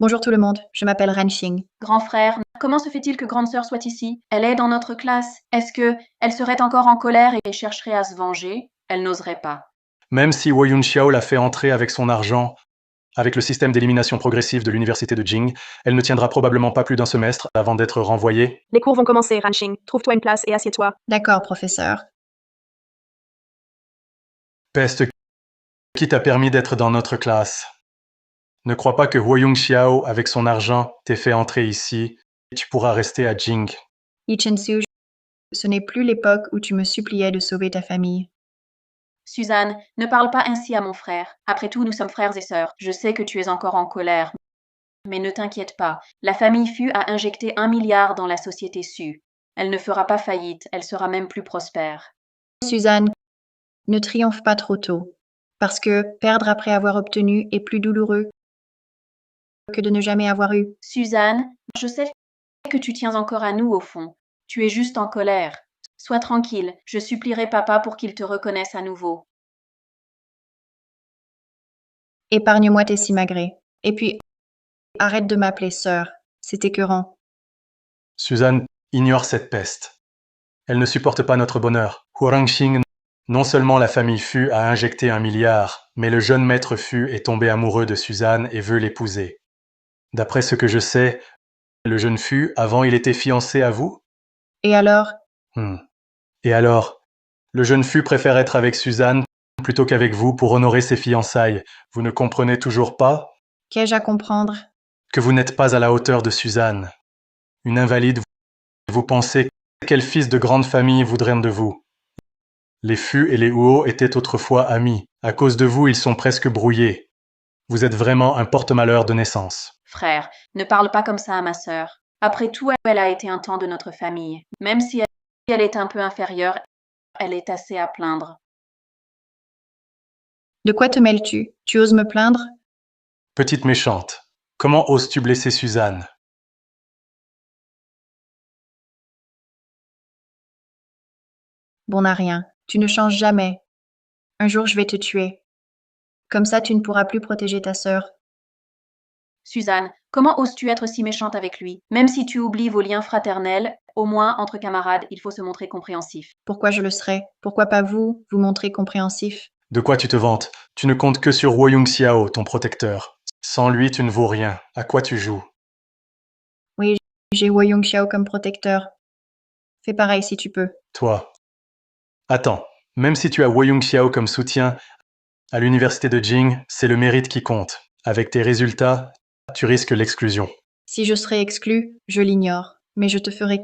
Bonjour tout le monde, je m'appelle Ran Xing. Grand frère, comment se fait-il que grande sœur soit ici? Elle est dans notre classe. Est-ce que elle serait encore en colère et chercherait à se venger? Elle n'oserait pas. Même si Woyun Xiao l'a fait entrer avec son argent, avec le système d'élimination progressive de l'université de Jing, elle ne tiendra probablement pas plus d'un semestre avant d'être renvoyée. Les cours vont commencer, Ranxing. Trouve-toi une place et assieds-toi. D'accord, professeur. Peste, qui t'a permis d'être dans notre classe? Ne crois pas que Woyun Xiao, avec son argent, t'ait fait entrer ici, et tu pourras rester à Jing. Yi Chen-su, ce n'est plus l'époque où tu me suppliais de sauver ta famille. Suzanne, ne parle pas ainsi à mon frère. Après tout, nous sommes frères et sœurs. Je sais que tu es encore en colère. Mais ne t'inquiète pas. La famille Fu a injecté 1 milliard dans la société Su. Elle ne fera pas faillite, elle sera même plus prospère. Suzanne, ne triomphe pas trop tôt, parce que perdre après avoir obtenu est plus douloureux que de ne jamais avoir eu. Suzanne, je sais que tu tiens encore à nous au fond. Tu es juste en colère. Sois tranquille, je supplierai papa pour qu'il te reconnaisse à nouveau. Épargne-moi tes simagrées. Et puis, arrête de m'appeler sœur. C'est écœurant. Suzanne ignore cette peste. Elle ne supporte pas notre bonheur. Huarangxing, non seulement la famille Fu a injecté 1 milliard, mais le jeune maître Fu est tombé amoureux de Suzanne et veut l'épouser. D'après ce que je sais, le jeune Fu, avant il était fiancé à vous? Et alors, Et alors, le jeune Fu préfère être avec Suzanne plutôt qu'avec vous pour honorer ses fiançailles. Vous ne comprenez toujours pas? qu'ai-je à comprendre? Que vous n'êtes pas à la hauteur de Suzanne. Une invalide, vous pensez quel fils de grande famille voudrait de vous? Les Fu et les Huo étaient autrefois amis. À cause de vous, ils sont presque brouillés. Vous êtes vraiment un porte-malheur de naissance. Frère, ne parle pas comme ça à ma sœur. Après tout, elle a été un temps de notre famille. Même si elle est un peu inférieure, elle est assez à plaindre. De quoi te mêles-tu? Tu oses me plaindre? Petite méchante, comment oses-tu blesser Suzanne? Bon à rien. Tu ne changes jamais. Un jour, je vais te tuer. Comme ça, tu ne pourras plus protéger ta sœur. Suzanne, comment oses-tu être si méchante avec lui? Même si tu oublies vos liens fraternels, au moins, entre camarades, il faut se montrer compréhensif. Pourquoi je le serais? Pourquoi pas vous, vous montrer compréhensif? De quoi tu te vantes? Tu ne comptes que sur Woyung Xiao, ton protecteur. Sans lui, tu ne vaux rien. À quoi tu joues? Oui, j'ai Woyung Xiao comme protecteur. Fais pareil si tu peux. Toi. Attends, même si tu as Woyung Xiao comme soutien, à l'université de Jing, c'est le mérite qui compte. Avec tes résultats, tu risques l'exclusion. Si je serais exclu, je l'ignore. Mais je te ferai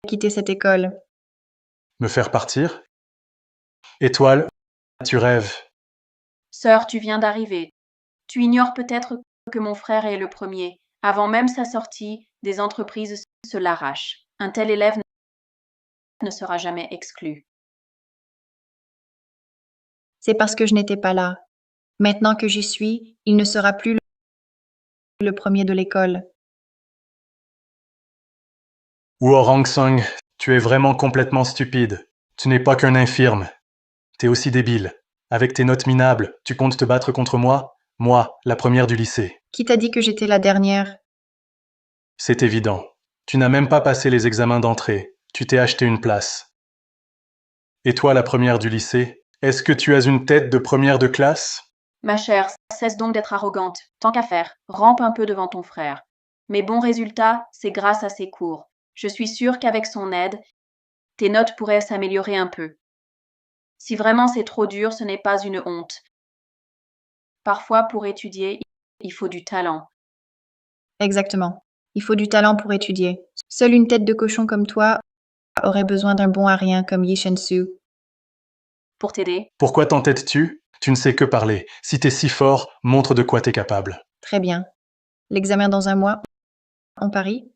quitter cette école. Me faire partir? Étoile, tu rêves. Sœur, tu viens d'arriver. Tu ignores peut-être que mon frère est le premier. Avant même sa sortie, des entreprises se l'arrachent. Un tel élève ne sera jamais exclu. C'est parce que je n'étais pas là. Maintenant que j'y suis, il ne sera plus le premier de l'école. Huorangsong, tu es vraiment complètement stupide. Tu n'es pas qu'un infirme. T'es aussi débile. Avec tes notes minables, tu comptes te battre contre moi? Moi, la première du lycée. Qui t'a dit que j'étais la dernière? C'est évident. Tu n'as même pas passé les examens d'entrée. Tu t'es acheté une place. Et toi, la première du lycée, est-ce que tu as une tête de première de classe? Ma chère, cesse donc d'être arrogante. Tant qu'à faire, rampe un peu devant ton frère. Mes bons résultats, c'est grâce à ses cours. Je suis sûre qu'avec son aide, tes notes pourraient s'améliorer un peu. Si vraiment c'est trop dur, ce n'est pas une honte. Parfois, pour étudier, il faut du talent. Exactement. Il faut du talent pour étudier. Seule une tête de cochon comme toi aurait besoin d'un bon à rien comme Yi Chen-su. Pour t'aider, Pourquoi t'entêtes-tu? Tu ne sais que parler. Si t'es si fort, montre de quoi t'es capable. Très bien. L'examen dans un mois. On parie?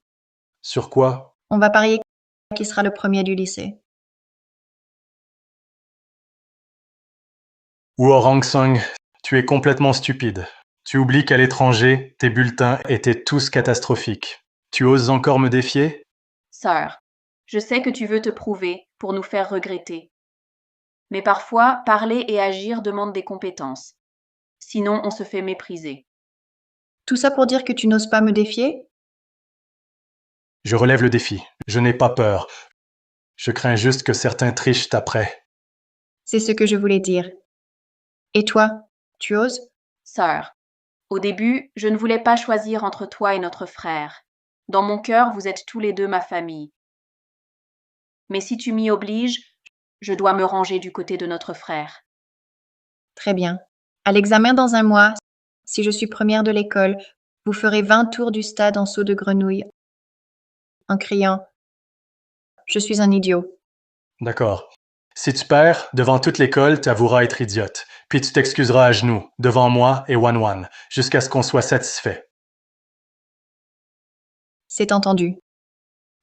Sur quoi? On va parier qui sera le premier du lycée. Huorangsong, tu es complètement stupide. Tu oublies qu'à l'étranger, tes bulletins étaient tous catastrophiques. Tu oses encore me défier? sœur, je sais que tu veux te prouver pour nous faire regretter. Mais parfois, parler et agir demandent des compétences. Sinon, on se fait mépriser. Tout ça pour dire que tu n'oses pas me défier? Je relève le défi. Je n'ai pas peur. Je crains juste que certains trichent après. C'est ce que je voulais dire. Et toi, tu oses? Sœur, au début, je ne voulais pas choisir entre toi et notre frère. Dans mon cœur, vous êtes tous les deux ma famille. Mais si tu m'y obliges, je dois me ranger du côté de notre frère. Très bien. À l'examen dans un mois, si je suis première de l'école, vous ferez 20 tours du stade en saut de grenouille en criant « Je suis un idiot ». D'accord. Si tu perds, devant toute l'école, tu avoueras être idiote. Puis tu t'excuseras à genoux, devant moi et Wan, jusqu'à ce qu'on soit satisfait. C'est entendu.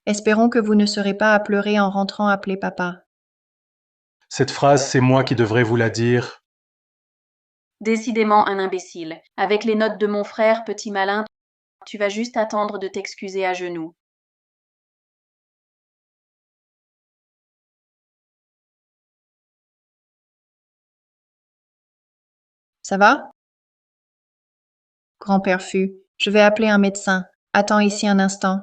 Espérons que vous ne serez pas à pleurer en rentrant appeler papa. Cette phrase, c'est moi qui devrais vous la dire. Décidément un imbécile. Avec les notes de mon frère, petit malin, tu vas juste attendre de t'excuser à genoux. Ça va? Grand-père Fu, je vais appeler un médecin. Attends ici un instant.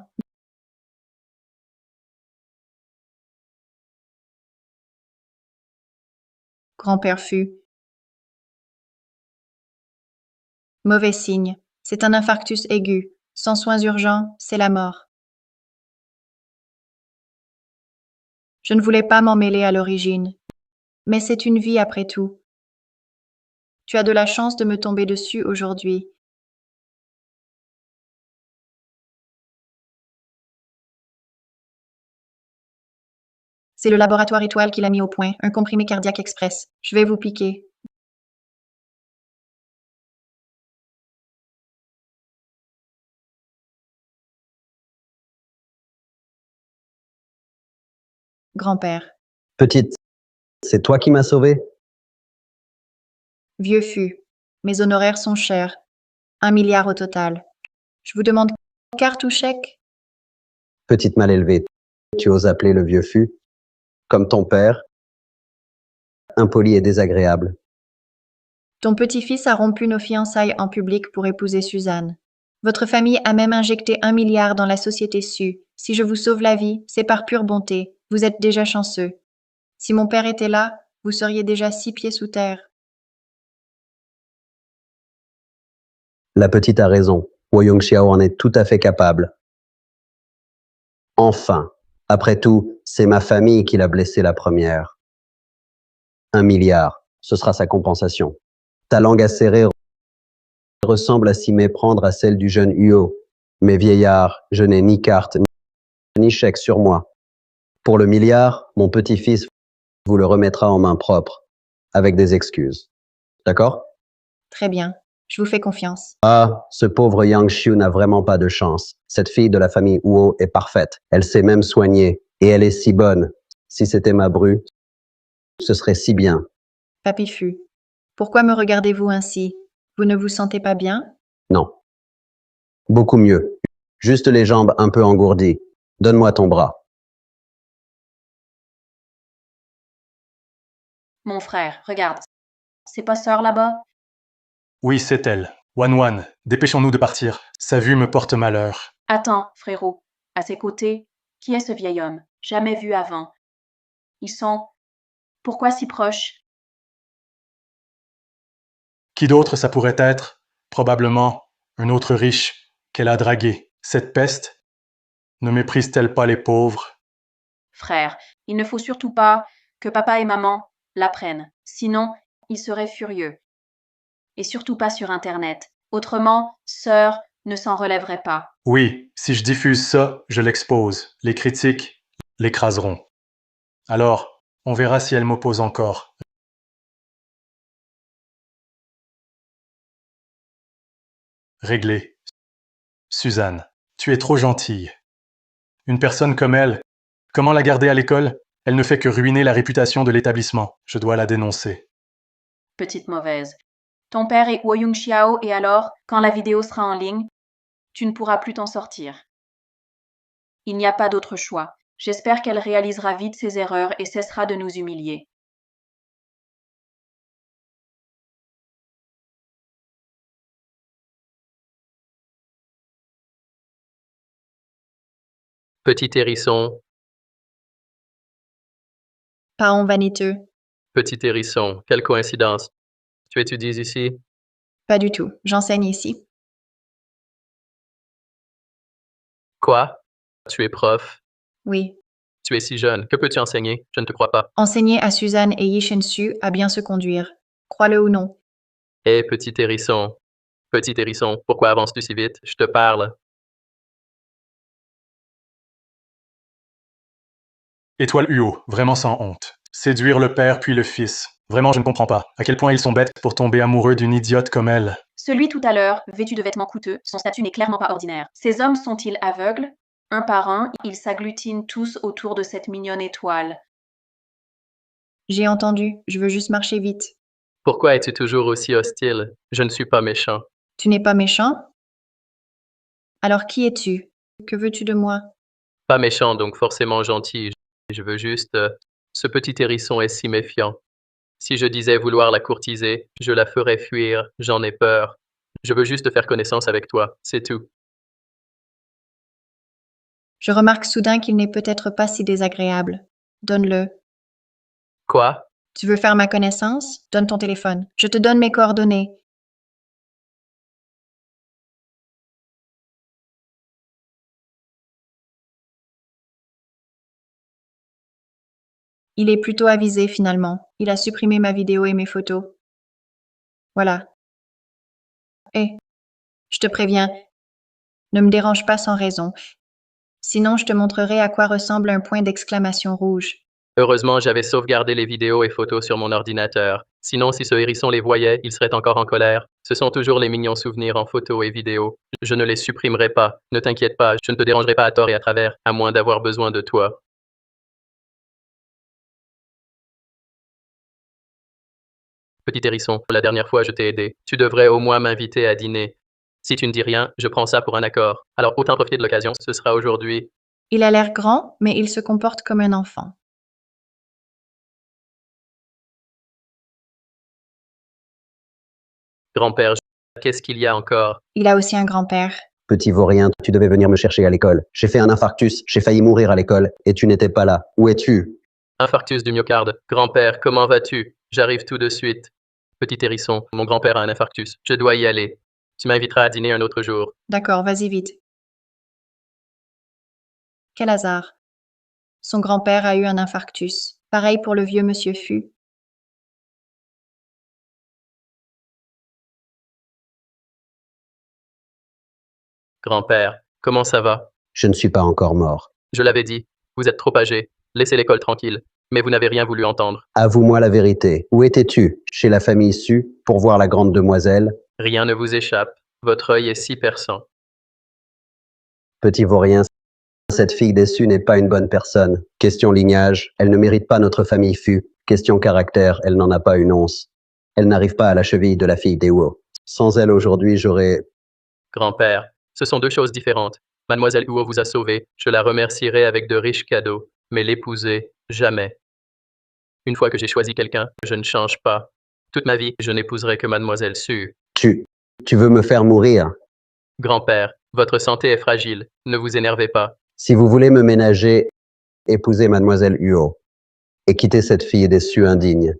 Grand-père Fu. Mauvais signe. C'est un infarctus aigu. Sans soins urgents, c'est la mort. Je ne voulais pas m'en mêler à l'origine. Mais c'est une vie après tout. Tu as de la chance de me tomber dessus aujourd'hui. C'est le laboratoire Étoile qui l'a mis au point, un comprimé cardiaque express. Je vais vous piquer. Grand-père. Petite, c'est toi qui m'as sauvé? Vieux Fu. Mes honoraires sont chers. 1 milliard au total. Je vous demande carte ou chèque? Petite mal élevée, tu oses appeler le vieux Fu? Comme ton père? Impoli et désagréable. Ton petit-fils a rompu nos fiançailles en public pour épouser Suzanne. Votre famille a même injecté 1 milliard dans la société Su. Si je vous sauve la vie, c'est par pure bonté. Vous êtes déjà chanceux. Si mon père était là, vous seriez déjà 6 pieds sous terre. La petite a raison. Woyong Xiao en est tout à fait capable. Enfin, après tout, c'est ma famille qui l'a blessé la première. 1 milliard, ce sera sa compensation. Ta langue acérée ressemble à s'y méprendre à celle du jeune Huo. Mais vieillard, je n'ai ni carte ni chèque sur moi. Pour le milliard, mon petit-fils vous le remettra en main propre, avec des excuses. D'accord? Très bien. Je vous fais confiance. Ah, ce pauvre Yang Xiu n'a vraiment pas de chance. Cette fille de la famille Huo est parfaite. Elle sait même soigner. Et elle est si bonne. Si c'était ma bru, ce serait si bien. Papy Fu, pourquoi me regardez-vous ainsi? Vous ne vous sentez pas bien? Non. Beaucoup mieux. Juste les jambes un peu engourdies. Donne-moi ton bras. Mon frère, regarde. C'est pas sœur là-bas? Oui, c'est elle. Wan, dépêchons-nous de partir. Sa vue me porte malheur. Attends, frérot. À ses côtés, qui est ce vieil homme? Jamais vu avant. Ils sont... Pourquoi si proches? Qui d'autre ça pourrait être? Probablement un autre riche qu'elle a dragué. Cette peste ne méprise-t-elle pas les pauvres? Frère, il ne faut surtout pas que papa et maman l'apprennent. Sinon, ils seraient furieux. Et surtout pas sur Internet. Autrement, sœur ne s'en relèverait pas. Oui, si je diffuse ça, je l'expose. Les critiques l'écraseront. Alors, on verra si elle m'oppose encore. Réglé. Suzanne, tu es trop gentille. Une personne comme elle, comment la garder à l'école? Elle ne fait que ruiner la réputation de l'établissement. Je dois la dénoncer. Petite mauvaise. Ton père est Woyung Xiao et alors, quand la vidéo sera en ligne, tu ne pourras plus t'en sortir. Il n'y a pas d'autre choix. J'espère qu'elle réalisera vite ses erreurs et cessera de nous humilier. Petit hérisson, Paon vaniteux. petit hérisson, quelle coïncidence. Tu étudies ici? Pas du tout. J'enseigne ici. Quoi? Tu es prof? Oui. Tu es si jeune. Que peux-tu enseigner? Je ne te crois pas. Enseigner à Suzanne et Yishensu à bien se conduire. Crois-le ou non. Hé, petit hérisson, pourquoi avances-tu si vite? Je te parle. Étoile Huo, vraiment sans honte. Séduire le père puis le fils. Vraiment, je ne comprends pas. À quel point ils sont bêtes pour tomber amoureux d'une idiote comme elle. Celui tout à l'heure, vêtu de vêtements coûteux, son statut n'est clairement pas ordinaire. Ces hommes sont-ils aveugles? Un par un, ils s'agglutinent tous autour de cette mignonne étoile. J'ai entendu. Je veux juste marcher vite. Pourquoi es-tu toujours aussi hostile? Je ne suis pas méchant. Tu n'es pas méchant? Alors qui es-tu? Que veux-tu de moi? Pas méchant, donc forcément gentil. Je veux juste... ce petit hérisson est si méfiant. Si je disais vouloir la courtiser, je la ferais fuir, j'en ai peur. Je veux juste faire connaissance avec toi, c'est tout. Je remarque soudain qu'il n'est peut-être pas si désagréable. Donne-le. Quoi? Tu veux faire ma connaissance? Donne ton téléphone. Je te donne mes coordonnées. Il est plutôt avisé finalement. Il a supprimé ma vidéo et mes photos. Voilà. Hé, je te préviens, ne me dérange pas sans raison. Sinon, je te montrerai à quoi ressemble un point d'exclamation rouge. Heureusement, j'avais sauvegardé les vidéos et photos sur mon ordinateur. Sinon, si ce hérisson les voyait, il serait encore en colère. Ce sont toujours les mignons souvenirs en photos et vidéos. Je ne les supprimerai pas. Ne t'inquiète pas, je ne te dérangerai pas à tort et à travers, à moins d'avoir besoin de toi. Petit hérisson, la dernière fois je t'ai aidé. Tu devrais au moins m'inviter à dîner. Si tu ne dis rien, je prends ça pour un accord. Alors autant profiter de l'occasion, ce sera aujourd'hui. Il a l'air grand, mais il se comporte comme un enfant. Grand-père, qu'est-ce qu'il y a encore? Il a aussi un grand-père. Petit vaurien, tu devais venir me chercher à l'école. J'ai fait un infarctus, j'ai failli mourir à l'école, et tu n'étais pas là. Où es-tu? Infarctus du myocarde. Grand-père, comment vas-tu? J'arrive tout de suite. Petit hérisson, mon grand-père a un infarctus. Je dois y aller. Tu m'inviteras à dîner un autre jour. D'accord, vas-y vite. Quel hasard. Son grand-père a eu un infarctus. Pareil pour le vieux monsieur Fu. Grand-père, comment ça va? Je ne suis pas encore mort. Je l'avais dit, vous êtes trop âgé. Laissez l'école tranquille. Mais vous n'avez rien voulu entendre. Avoue-moi la vérité. Où étais-tu? Chez la famille Su, pour voir la grande demoiselle? Rien ne vous échappe. Votre œil est si perçant. Petit vaurien, cette fille des Su n'est pas une bonne personne. Question lignage, elle ne mérite pas notre famille Fu. Question caractère, elle n'en a pas une once. Elle n'arrive pas à la cheville de la fille des Huo. Sans elle aujourd'hui, j'aurais... Grand-père, ce sont deux choses différentes. Mademoiselle Huo vous a sauvé. Je la remercierai avec de riches cadeaux. Mais l'épouser, jamais. Une fois que j'ai choisi quelqu'un, je ne change pas. Toute ma vie, je n'épouserai que Mademoiselle Su. Tu veux me faire mourir? Grand-père, votre santé est fragile. Ne vous énervez pas. Si vous voulez me ménager, épousez Mademoiselle Huo. Et quittez cette fille des Su indigne.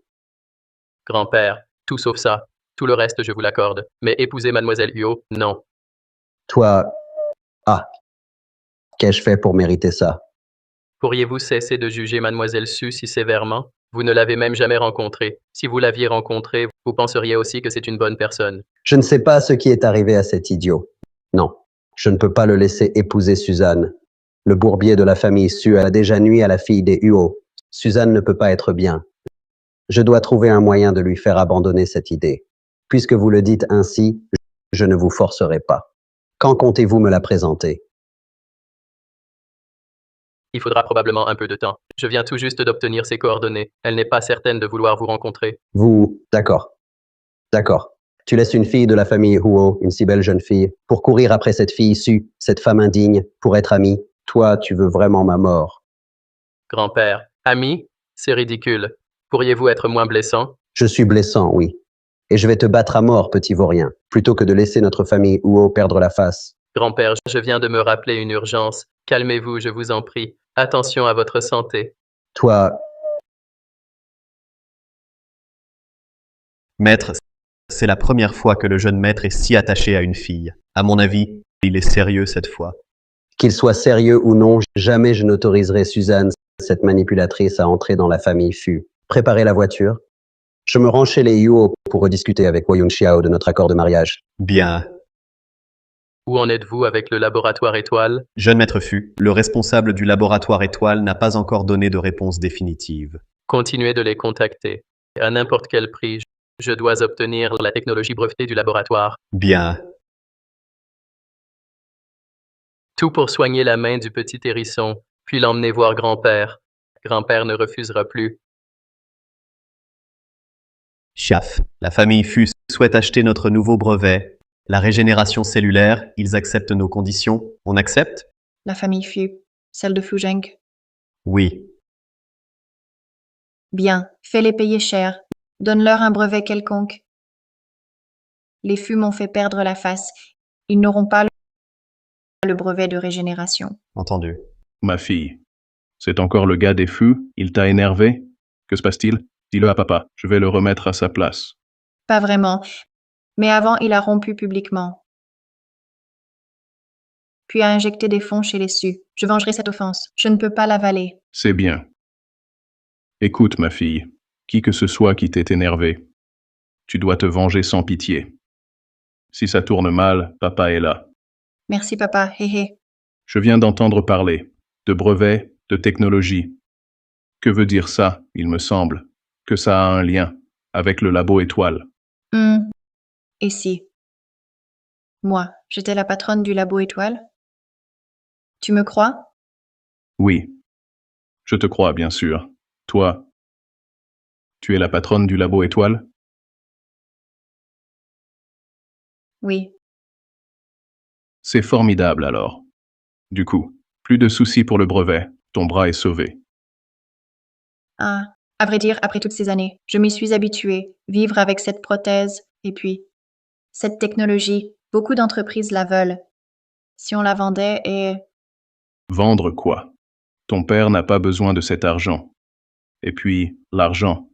Grand-père, tout sauf ça. Tout le reste, je vous l'accorde. Mais épouser Mademoiselle Huo, non. Toi... Ah. Qu'ai-je fait pour mériter ça? Pourriez-vous cesser de juger Mademoiselle Su si sévèrement? Vous ne l'avez même jamais rencontrée. Si vous l'aviez rencontrée, vous penseriez aussi que c'est une bonne personne. Je ne sais pas ce qui est arrivé à cet idiot. Non, je ne peux pas le laisser épouser Suzanne. Le bourbier de la famille Su a déjà nui à la fille des Huo. Suzanne ne peut pas être bien. Je dois trouver un moyen de lui faire abandonner cette idée. Puisque vous le dites ainsi, je ne vous forcerai pas. Quand comptez-vous me la présenter? Il faudra probablement un peu de temps. Je viens tout juste d'obtenir ses coordonnées. Elle n'est pas certaine de vouloir vous rencontrer. D'accord. D'accord. Tu laisses une fille de la famille Huo, une si belle jeune fille, pour courir après cette fille Su, cette femme indigne, pour être amie. Toi, tu veux vraiment ma mort. Grand-père, ami? C'est ridicule. Pourriez-vous être moins blessant? Je suis blessant, oui. Et je vais te battre à mort, petit vaurien, plutôt que de laisser notre famille Huo perdre la face. Grand-père, je viens de me rappeler une urgence. Calmez-vous, je vous en prie. Attention à votre santé. Toi, Maître, c'est la première fois que le jeune maître est si attaché à une fille. À mon avis, il est sérieux cette fois. qu'il soit sérieux ou non, jamais je n'autoriserai Suzanne, cette manipulatrice, à entrer dans la famille Fu. Préparez la voiture. Je me rends chez les Yuo pour rediscuter avec Woyun Xiao de notre accord de mariage. Bien. Où en êtes-vous avec le laboratoire étoile? Jeune maître Fu, le responsable du laboratoire étoile n'a pas encore donné de réponse définitive. Continuez de les contacter. À n'importe quel prix, je dois obtenir la technologie brevetée du laboratoire. Bien. Tout pour soigner la main du petit hérisson, puis l'emmener voir grand-père. Grand-père ne refusera plus. Chiaf, la famille Fu souhaite acheter notre nouveau brevet. La régénération cellulaire, ils acceptent nos conditions. On accepte? La famille Fu, celle de Fuzheng. Oui. Bien, fais-les payer cher. Donne-leur un brevet quelconque. Les Fu m'ont fait perdre la face. Ils n'auront pas le brevet de régénération. Entendu. Ma fille. C'est encore le gars des fûts? Il t'a énervé? Que se passe-t-il? Dis-le à papa. Je vais le remettre à sa place. Pas vraiment. Mais avant, il a rompu publiquement. Puis a injecté des fonds chez les Su. Je vengerai cette offense. Je ne peux pas l'avaler. C'est bien. Écoute, ma fille. Qui que ce soit qui t'ait énervé, tu dois te venger sans pitié. Si ça tourne mal, papa est là. Merci, papa. Hé hé. Je viens d'entendre parler de brevets, de technologie. Que veut dire ça, il me semble? Que ça a un lien avec le labo étoile. Et si? Moi, j'étais la patronne du labo étoile? Tu me crois? Oui. Je te crois, bien sûr. Toi, tu es la patronne du labo étoile? Oui. C'est formidable alors. Du coup, plus de soucis pour le brevet, ton bras est sauvé. Ah, à vrai dire, après toutes ces années, je m'y suis habituée. Vivre avec cette prothèse, et puis, cette technologie, beaucoup d'entreprises la veulent. Si on la vendait et... Vendre quoi? Ton père n'a pas besoin de cet argent. Et puis, l'argent.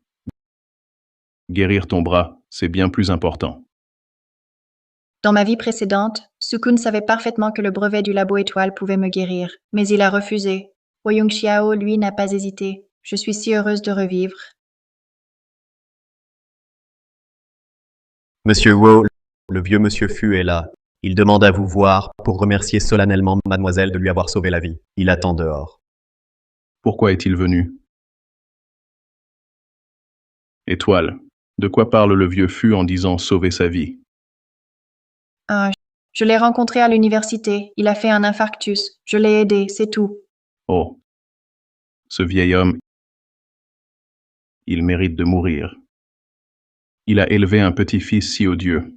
Guérir ton bras, c'est bien plus important. Dans ma vie précédente, Sukun savait parfaitement que le brevet du labo étoile pouvait me guérir, mais il a refusé. Woyung Xiao, lui, n'a pas hésité. Je suis si heureuse de revivre. Monsieur Wu, le vieux monsieur Fu est là. Il demande à vous voir pour remercier solennellement mademoiselle de lui avoir sauvé la vie. Il attend dehors. Pourquoi est-il venu? Étoile, de quoi parle le vieux Fu en disant sauver sa vie? Ah, je l'ai rencontré à l'université. Il a fait un infarctus. Je l'ai aidé, c'est tout. Oh. Ce vieil homme, il mérite de mourir. Il a élevé un petit-fils si odieux.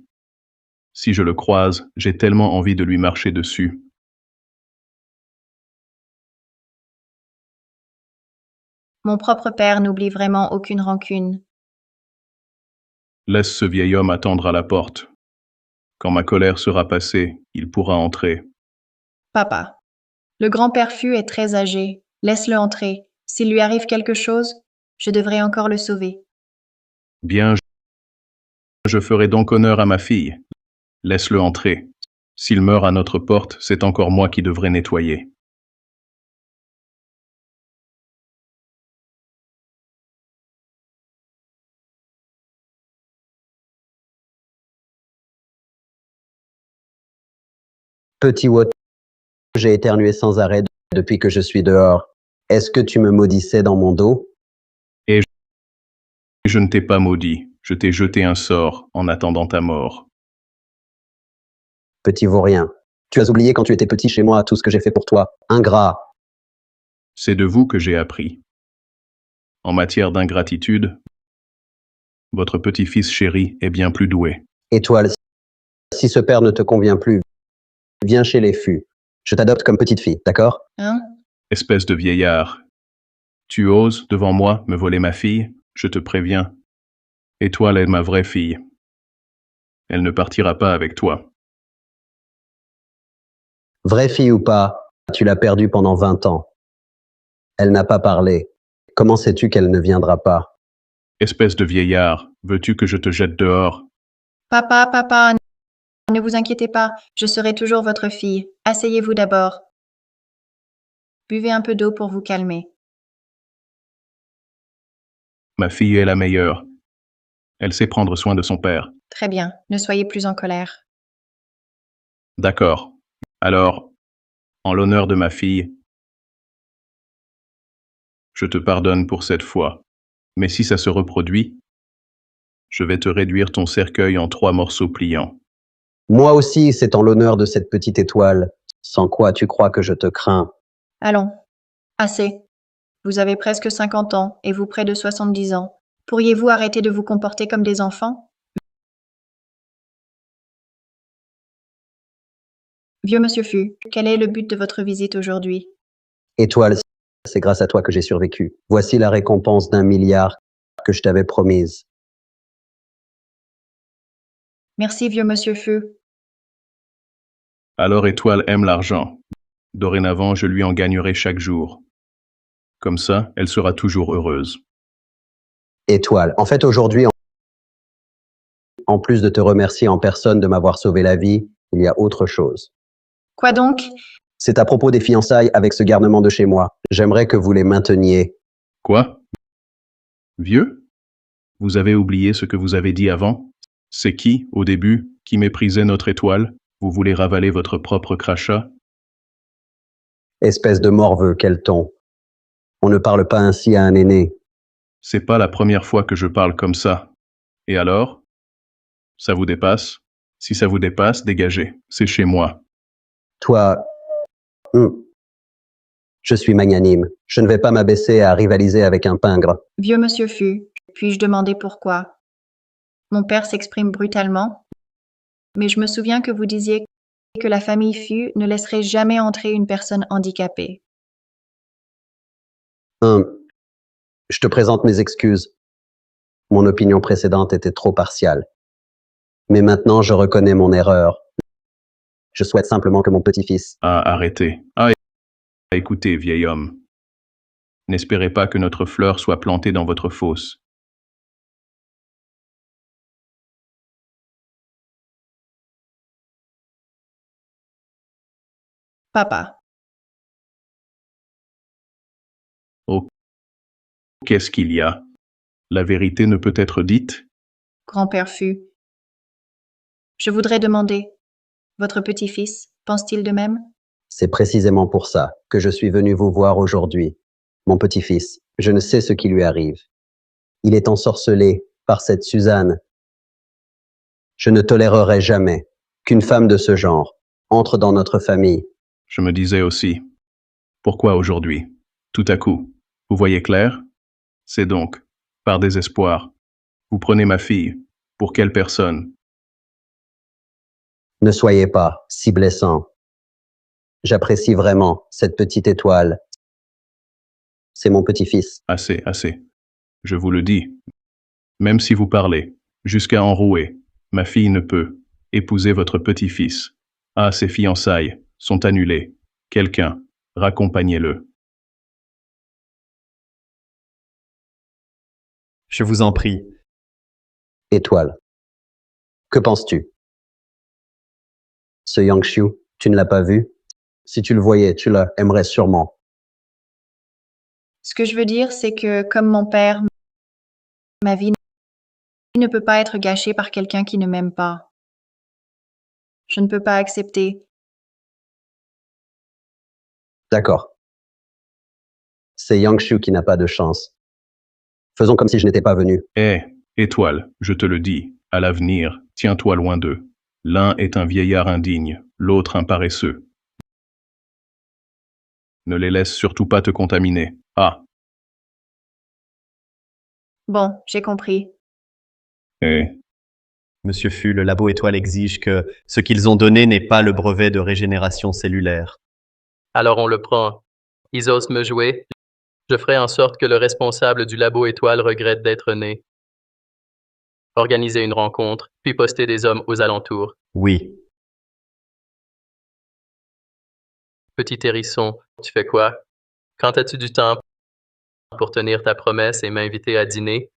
Si je le croise, j'ai tellement envie de lui marcher dessus. Mon propre père n'oublie vraiment aucune rancune. Laisse ce vieil homme attendre à la porte. Quand ma colère sera passée, il pourra entrer. Papa, le grand-père Fu est très âgé. Laisse-le entrer. S'il lui arrive quelque chose, je devrais encore le sauver. Bien, je ferai donc honneur à ma fille. Laisse-le entrer. S'il meurt à notre porte, c'est encore moi qui devrais nettoyer. petit Woto, j'ai éternué sans arrêt depuis que je suis dehors. Est-ce que tu me maudissais dans mon dos? Et je ne t'ai pas maudit. Je t'ai jeté un sort en attendant ta mort. Petit vaurien. Tu as oublié quand tu étais petit chez moi tout ce que j'ai fait pour toi. Ingrat. C'est de vous que j'ai appris. En matière d'ingratitude, votre petit-fils chéri est bien plus doué. Étoile, si ce père ne te convient plus, viens chez les Fu. Je t'adopte comme petite fille, d'accord? Hein? Espèce de vieillard. Tu oses, devant moi, me voler ma fille? Je te préviens. Étoile est ma vraie fille. Elle ne partira pas avec toi. Vraie fille ou pas, tu l'as perdue pendant 20 ans. Elle n'a pas parlé. Comment sais-tu qu'elle ne viendra pas? Espèce de vieillard, veux-tu que je te jette dehors? Papa, papa, ne vous inquiétez pas, je serai toujours votre fille. Asseyez-vous d'abord. Buvez un peu d'eau pour vous calmer. Ma fille est la meilleure. Elle sait prendre soin de son père. Très bien, ne soyez plus en colère. D'accord. Alors, en l'honneur de ma fille, je te pardonne pour cette fois. Mais si ça se reproduit, je vais te réduire ton cercueil en 3 morceaux pliants. Moi aussi, c'est en l'honneur de cette petite étoile. Sans quoi tu crois que je te crains? Allons, assez. Vous avez presque 50 ans et vous près de 70 ans. Pourriez-vous arrêter de vous comporter comme des enfants? Vieux monsieur Fu, quel est le but de votre visite aujourd'hui? Étoile, c'est grâce à toi que j'ai survécu. Voici la récompense d'1 milliard que je t'avais promise. Merci, vieux monsieur Fu. Alors Étoile aime l'argent. Dorénavant, je lui en gagnerai chaque jour. Comme ça, elle sera toujours heureuse. Étoile, en fait, aujourd'hui, en plus de te remercier en personne de m'avoir sauvé la vie, il y a autre chose. Quoi donc? C'est à propos des fiançailles avec ce garnement de chez moi. J'aimerais que vous les mainteniez. Quoi? Vieux? Vous avez oublié ce que vous avez dit avant? C'est qui, au début, qui méprisait notre étoile? Vous voulez ravaler votre propre crachat? Espèce de morveux, quel ton. On ne parle pas ainsi à un aîné. C'est pas la première fois que je parle comme ça. Et alors? Ça vous dépasse? Si ça vous dépasse, dégagez. C'est chez moi. Toi, je suis magnanime. Je ne vais pas m'abaisser à rivaliser avec un pingre. Vieux monsieur Fu, puis-je demander pourquoi? Mon père s'exprime brutalement, mais je me souviens que vous disiez que la famille Fu ne laisserait jamais entrer une personne handicapée. Je te présente mes excuses. Mon opinion précédente était trop partiale. Mais maintenant, je reconnais mon erreur. Je souhaite simplement que mon petit-fils... Ah, arrêtez. Ah, écoutez, vieil homme. N'espérez pas que notre fleur soit plantée dans votre fosse. Papa, Oh, qu'est-ce qu'il y a? La vérité ne peut être dite? grand-père Fu, je voudrais demander, votre petit-fils pense-t-il de même? C'est précisément pour ça que je suis venu vous voir aujourd'hui. Mon petit-fils, je ne sais ce qui lui arrive. Il est ensorcelé par cette Suzanne. Je ne tolérerai jamais qu'une femme de ce genre entre dans notre famille. Je me disais aussi. Pourquoi aujourd'hui? Tout à coup. Vous voyez clair? C'est donc, par désespoir, vous prenez ma fille. Pour quelle personne? Ne soyez pas si blessant. J'apprécie vraiment cette petite étoile. C'est mon petit-fils. Assez, assez. Je vous le dis. Même si vous parlez, jusqu'à enrouer, ma fille ne peut épouser votre petit-fils. Ah, ses fiançailles sont annulées. Quelqu'un, raccompagnez-le. Je vous en prie. Étoile. Que penses-tu? Ce Yangshu, tu ne l'as pas vu? Si tu le voyais, tu l'aimerais sûrement. Ce que je veux dire, c'est que, comme mon père, ma vie ne peut pas être gâchée par quelqu'un qui ne m'aime pas. Je ne peux pas accepter. D'accord. C'est Yangshu qui n'a pas de chance. Faisons comme si je n'étais pas venu. Eh, étoile, je te le dis, à l'avenir, tiens-toi loin d'eux. L'un est un vieillard indigne, l'autre un paresseux. Ne les laisse surtout pas te contaminer. Ah, Bon, j'ai compris. eh, Monsieur Fu, le labo étoile exige que ce qu'ils ont donné n'est pas le brevet de régénération cellulaire. Alors on le prend. Ils osent me jouer. Je ferai en sorte que le responsable du labo étoile regrette d'être né. Organiser une rencontre, puis poster des hommes aux alentours. Oui. Petit hérisson, tu fais quoi? Quand as-tu du temps pour tenir ta promesse et m'inviter à dîner?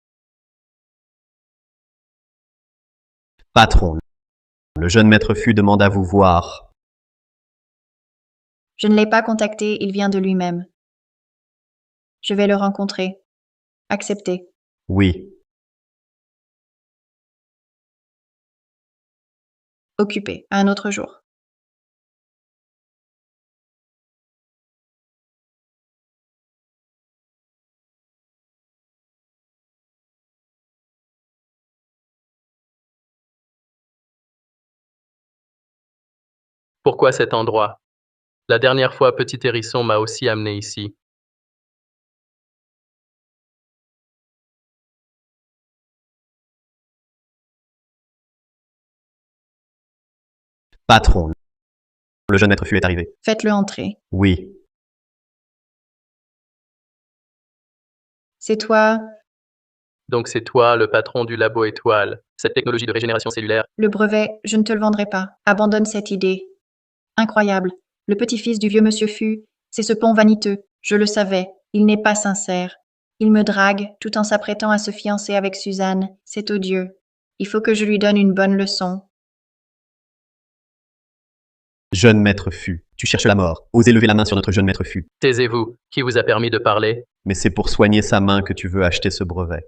Patron, le jeune maître Fu demande à vous voir. Je ne l'ai pas contacté, il vient de lui-même. Je vais le rencontrer. Accepté. Oui. Occupé. À un autre jour. Pourquoi cet endroit? La dernière fois, Petit hérisson m'a aussi amené ici. Patron, le jeune maître Fu est arrivé. Faites-le entrer. Oui. C'est toi, Donc c'est toi, le patron du labo étoile. Cette technologie de régénération cellulaire, le brevet, je ne te le vendrai pas. Abandonne cette idée. Incroyable. Le petit-fils du vieux monsieur Fu, c'est ce pont vaniteux. Je le savais. Il n'est pas sincère. Il me drague tout en s'apprêtant à se fiancer avec Suzanne. C'est odieux. Il faut que je lui donne une bonne leçon. Jeune maître Fu, tu cherches la mort. Osez lever la main sur notre jeune maître Fu. taisez-vous. Qui vous a permis de parler? Mais c'est pour soigner sa main que tu veux acheter ce brevet.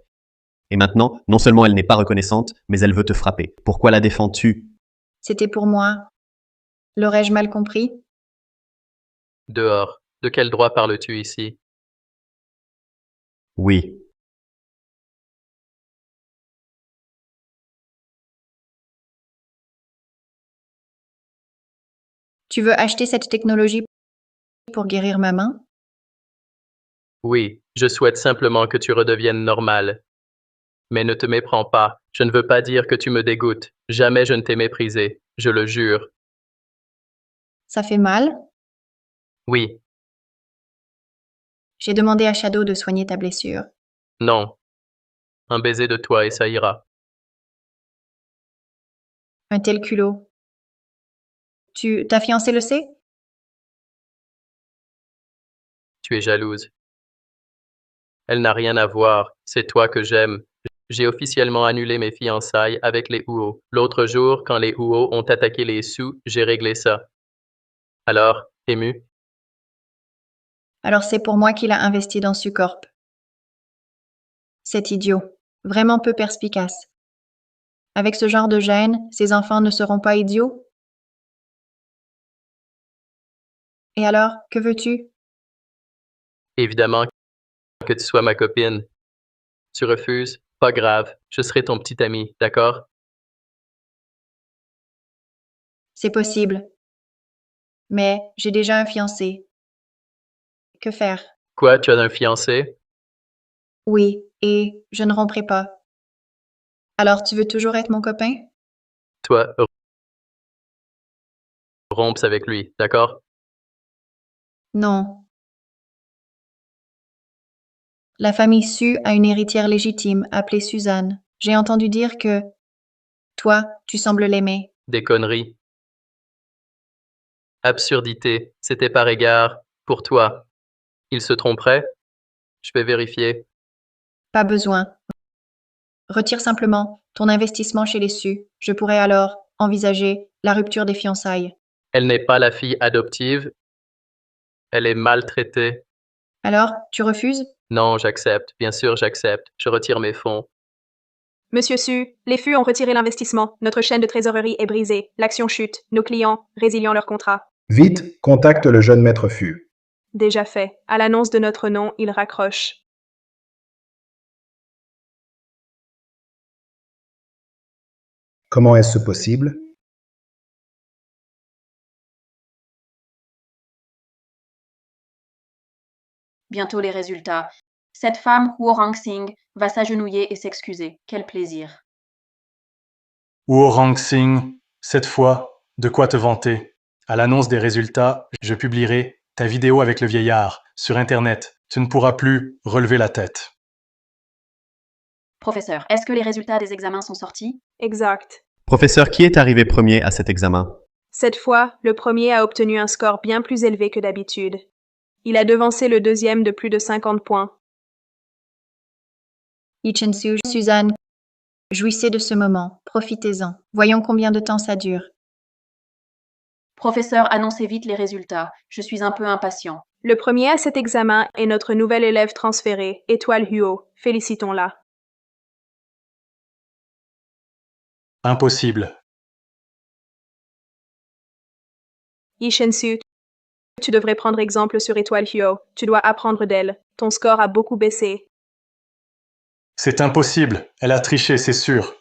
Et maintenant, non seulement elle n'est pas reconnaissante, mais elle veut te frapper. Pourquoi la défends-tu? C'était pour moi. L'aurais-je mal compris? Dehors. De quel droit parles-tu ici? Oui. Tu veux acheter cette technologie pour guérir ma main? Oui, je souhaite simplement que tu redeviennes normal. Mais ne te méprends pas. Je ne veux pas dire que tu me dégoûtes. Jamais je ne t'ai méprisé. Je le jure. Ça fait mal? Oui, J'ai demandé à Shadow de soigner ta blessure. non. Un baiser de toi et ça ira. Un tel culot. Ta fiancée le sait? Tu es jalouse. Elle n'a rien à voir. C'est toi que j'aime. J'ai officiellement annulé mes fiançailles avec les Huo. L'autre jour, quand les Huo ont attaqué les Sioux, j'ai réglé ça. Alors, ému? Alors c'est pour moi qu'il a investi dans Sucorp. C'est idiot. Vraiment peu perspicace. Avec ce genre de gène, ses enfants ne seront pas idiots? Et alors, que veux-tu? Évidemment que tu sois ma copine. Tu refuses? Pas grave. Je serai ton petit ami, d'accord? C'est possible. Mais j'ai déjà un fiancé. Que faire? Quoi, tu as un fiancé? Oui, et je ne romprai pas. Alors tu veux toujours être mon copain? Toi, rompes avec lui, d'accord? Non. La famille Su a une héritière légitime appelée Suzanne. J'ai entendu dire que toi, tu sembles l'aimer. Des conneries. Absurdité. C'était par égard pour toi. Il se tromperait? Je vais vérifier. Pas besoin. Retire simplement ton investissement chez les Su. Je pourrais alors envisager la rupture des fiançailles. Elle n'est pas la fille adoptive. Elle est maltraitée. Alors, tu refuses? Non, j'accepte. Bien sûr, j'accepte. Je retire mes fonds. Monsieur Su, les Fu ont retiré l'investissement. Notre chaîne de trésorerie est brisée. L'action chute. Nos clients résiliant leur contrat. Vite, contacte le jeune maître Fu. Déjà fait. À l'annonce de notre nom, il raccroche. Comment est-ce possible? Bientôt les résultats. Cette femme, Huo Rangsing, va s'agenouiller et s'excuser. Quel plaisir. Wu Rangsing, cette fois, de quoi te vanter? À l'annonce des résultats, je publierai ta vidéo avec le vieillard sur Internet. Tu ne pourras plus relever la tête. Professeur, est-ce que les résultats des examens sont sortis? Exact. Professeur, qui est arrivé premier à cet examen? Cette fois, le premier a obtenu un score bien plus élevé que d'habitude. Il a devancé le deuxième de plus de 50 points. Ichensu, Suzanne, jouissez de ce moment, profitez-en. Voyons combien de temps ça dure. Professeur, annoncez vite les résultats. Je suis un peu impatient. Le premier à cet examen est notre nouvelle élève transférée, Étoile Huo. Félicitons-la. Impossible. Ishensu, tu devrais prendre exemple sur Étoile Huo. Tu dois apprendre d'elle. Ton score a beaucoup baissé. C'est impossible. Elle a triché, c'est sûr.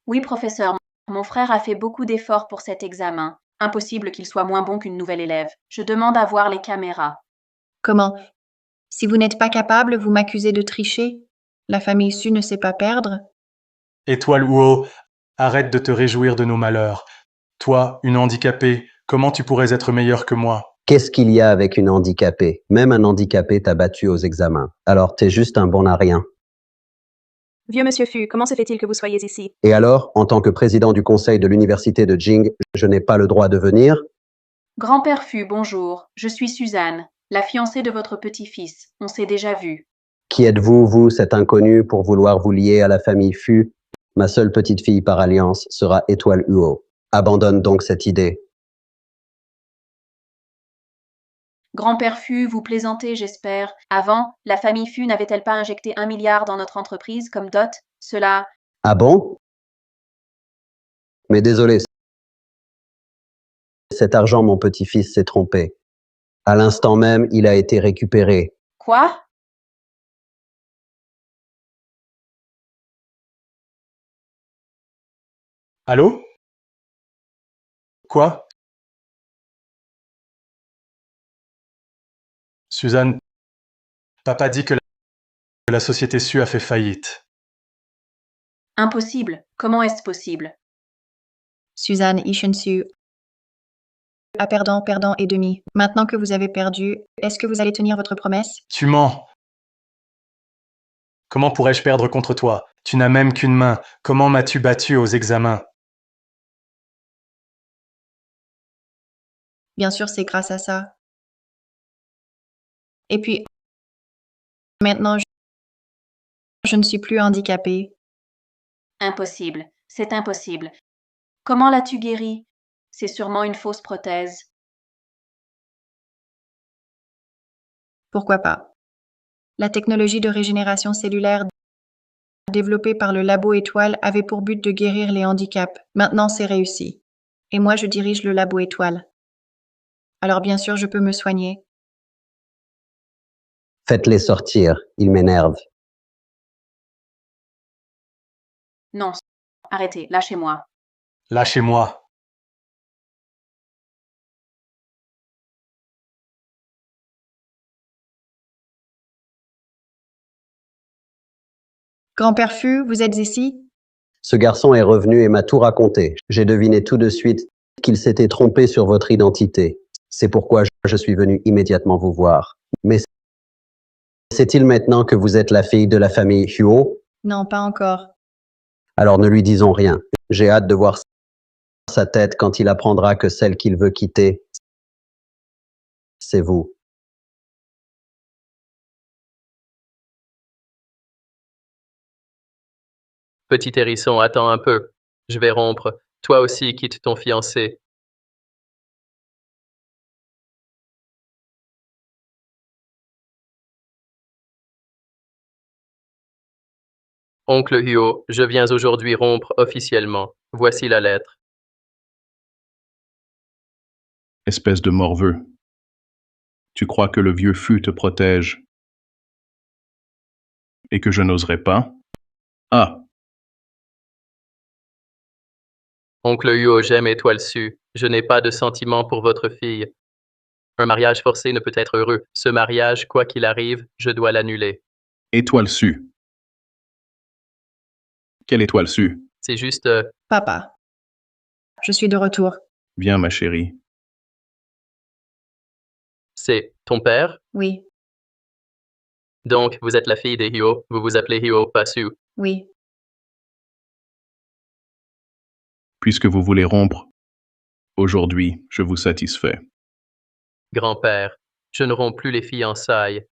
Oui, professeur, mon frère a fait beaucoup d'efforts pour cet examen. Impossible qu'il soit moins bon qu'une nouvelle élève. Je demande à voir les caméras. Comment? Si vous n'êtes pas capable, vous m'accusez de tricher? La famille Su ne sait pas perdre? Étoile Huo, arrête de te réjouir de nos malheurs. Toi, une handicapée, comment tu pourrais être meilleure que moi? Qu'est-ce qu'il y a avec une handicapée? Même un handicapé t'a battu aux examens. Alors t'es juste un bon à rien. Vieux monsieur Fu, comment se fait-il que vous soyez ici? Et alors, en tant que président du conseil de l'université de Jing, je n'ai pas le droit de venir? Grand-père Fu, bonjour. Je suis Suzanne, la fiancée de votre petit-fils. On s'est déjà vu. Qui êtes-vous, vous, cet inconnu, pour vouloir vous lier à la famille Fu? Ma seule petite fille par alliance sera Étoile Huo. Abandonne donc cette idée. Grand-père Fu, vous plaisantez, j'espère. Avant, la famille Fu n'avait-elle pas injecté 1 milliard dans notre entreprise comme dot? Cela... Ah bon? Mais désolé, cet argent, mon petit-fils s'est trompé. À l'instant même, il a été récupéré. Quoi? Allô? Quoi? Suzanne, papa dit que la société Su a fait faillite. Impossible. Comment est-ce possible? Suzanne, Ishensu, à perdant, perdant et demi. Maintenant que vous avez perdu, est-ce que vous allez tenir votre promesse? Tu mens. Comment pourrais-je perdre contre toi? Tu n'as même qu'une main. Comment m'as-tu battu aux examens? Bien sûr, c'est grâce à ça. Et puis, maintenant, je ne suis plus handicapée. Impossible. C'est impossible. Comment l'as-tu guéri? C'est sûrement une fausse prothèse. Pourquoi pas? La technologie de régénération cellulaire développée par le Labo Étoile avait pour but de guérir les handicaps. Maintenant, c'est réussi. Et moi, je dirige le Labo Étoile. Alors bien sûr, je peux me soigner. Faites-les sortir, ils m'énervent. Non. Arrêtez, lâchez-moi. Lâchez-moi. Grand-père Fu, vous êtes ici? Ce garçon est revenu et m'a tout raconté. J'ai deviné tout de suite qu'il s'était trompé sur votre identité. C'est pourquoi je suis venu immédiatement vous voir. Mais sait-il maintenant que vous êtes la fille de la famille Huo? Non, pas encore. Alors ne lui disons rien. J'ai hâte de voir sa tête quand il apprendra que celle qu'il veut quitter, c'est vous. Petit hérisson, attends un peu. Je vais rompre. Toi aussi, quitte ton fiancé. Oncle Huo, je viens aujourd'hui rompre officiellement. Voici la lettre. Espèce de morveux. Tu crois que le vieux Fu te protège et que je n'oserais pas? Ah, Oncle Huo, j'aime Étoile Su. Je n'ai pas de sentiment pour votre fille. Un mariage forcé ne peut être heureux. Ce mariage, quoi qu'il arrive, je dois l'annuler. Étoile Su. Quelle étoile Su? C'est juste... Papa. Je suis de retour. Viens, ma chérie. c'est ton père? Oui, Donc, vous êtes la fille des Hyo. Vous vous appelez Hyo, pas Su. oui. Puisque vous voulez rompre, Aujourd'hui, je vous satisfais. Grand-père, je ne romps plus les fiançailles.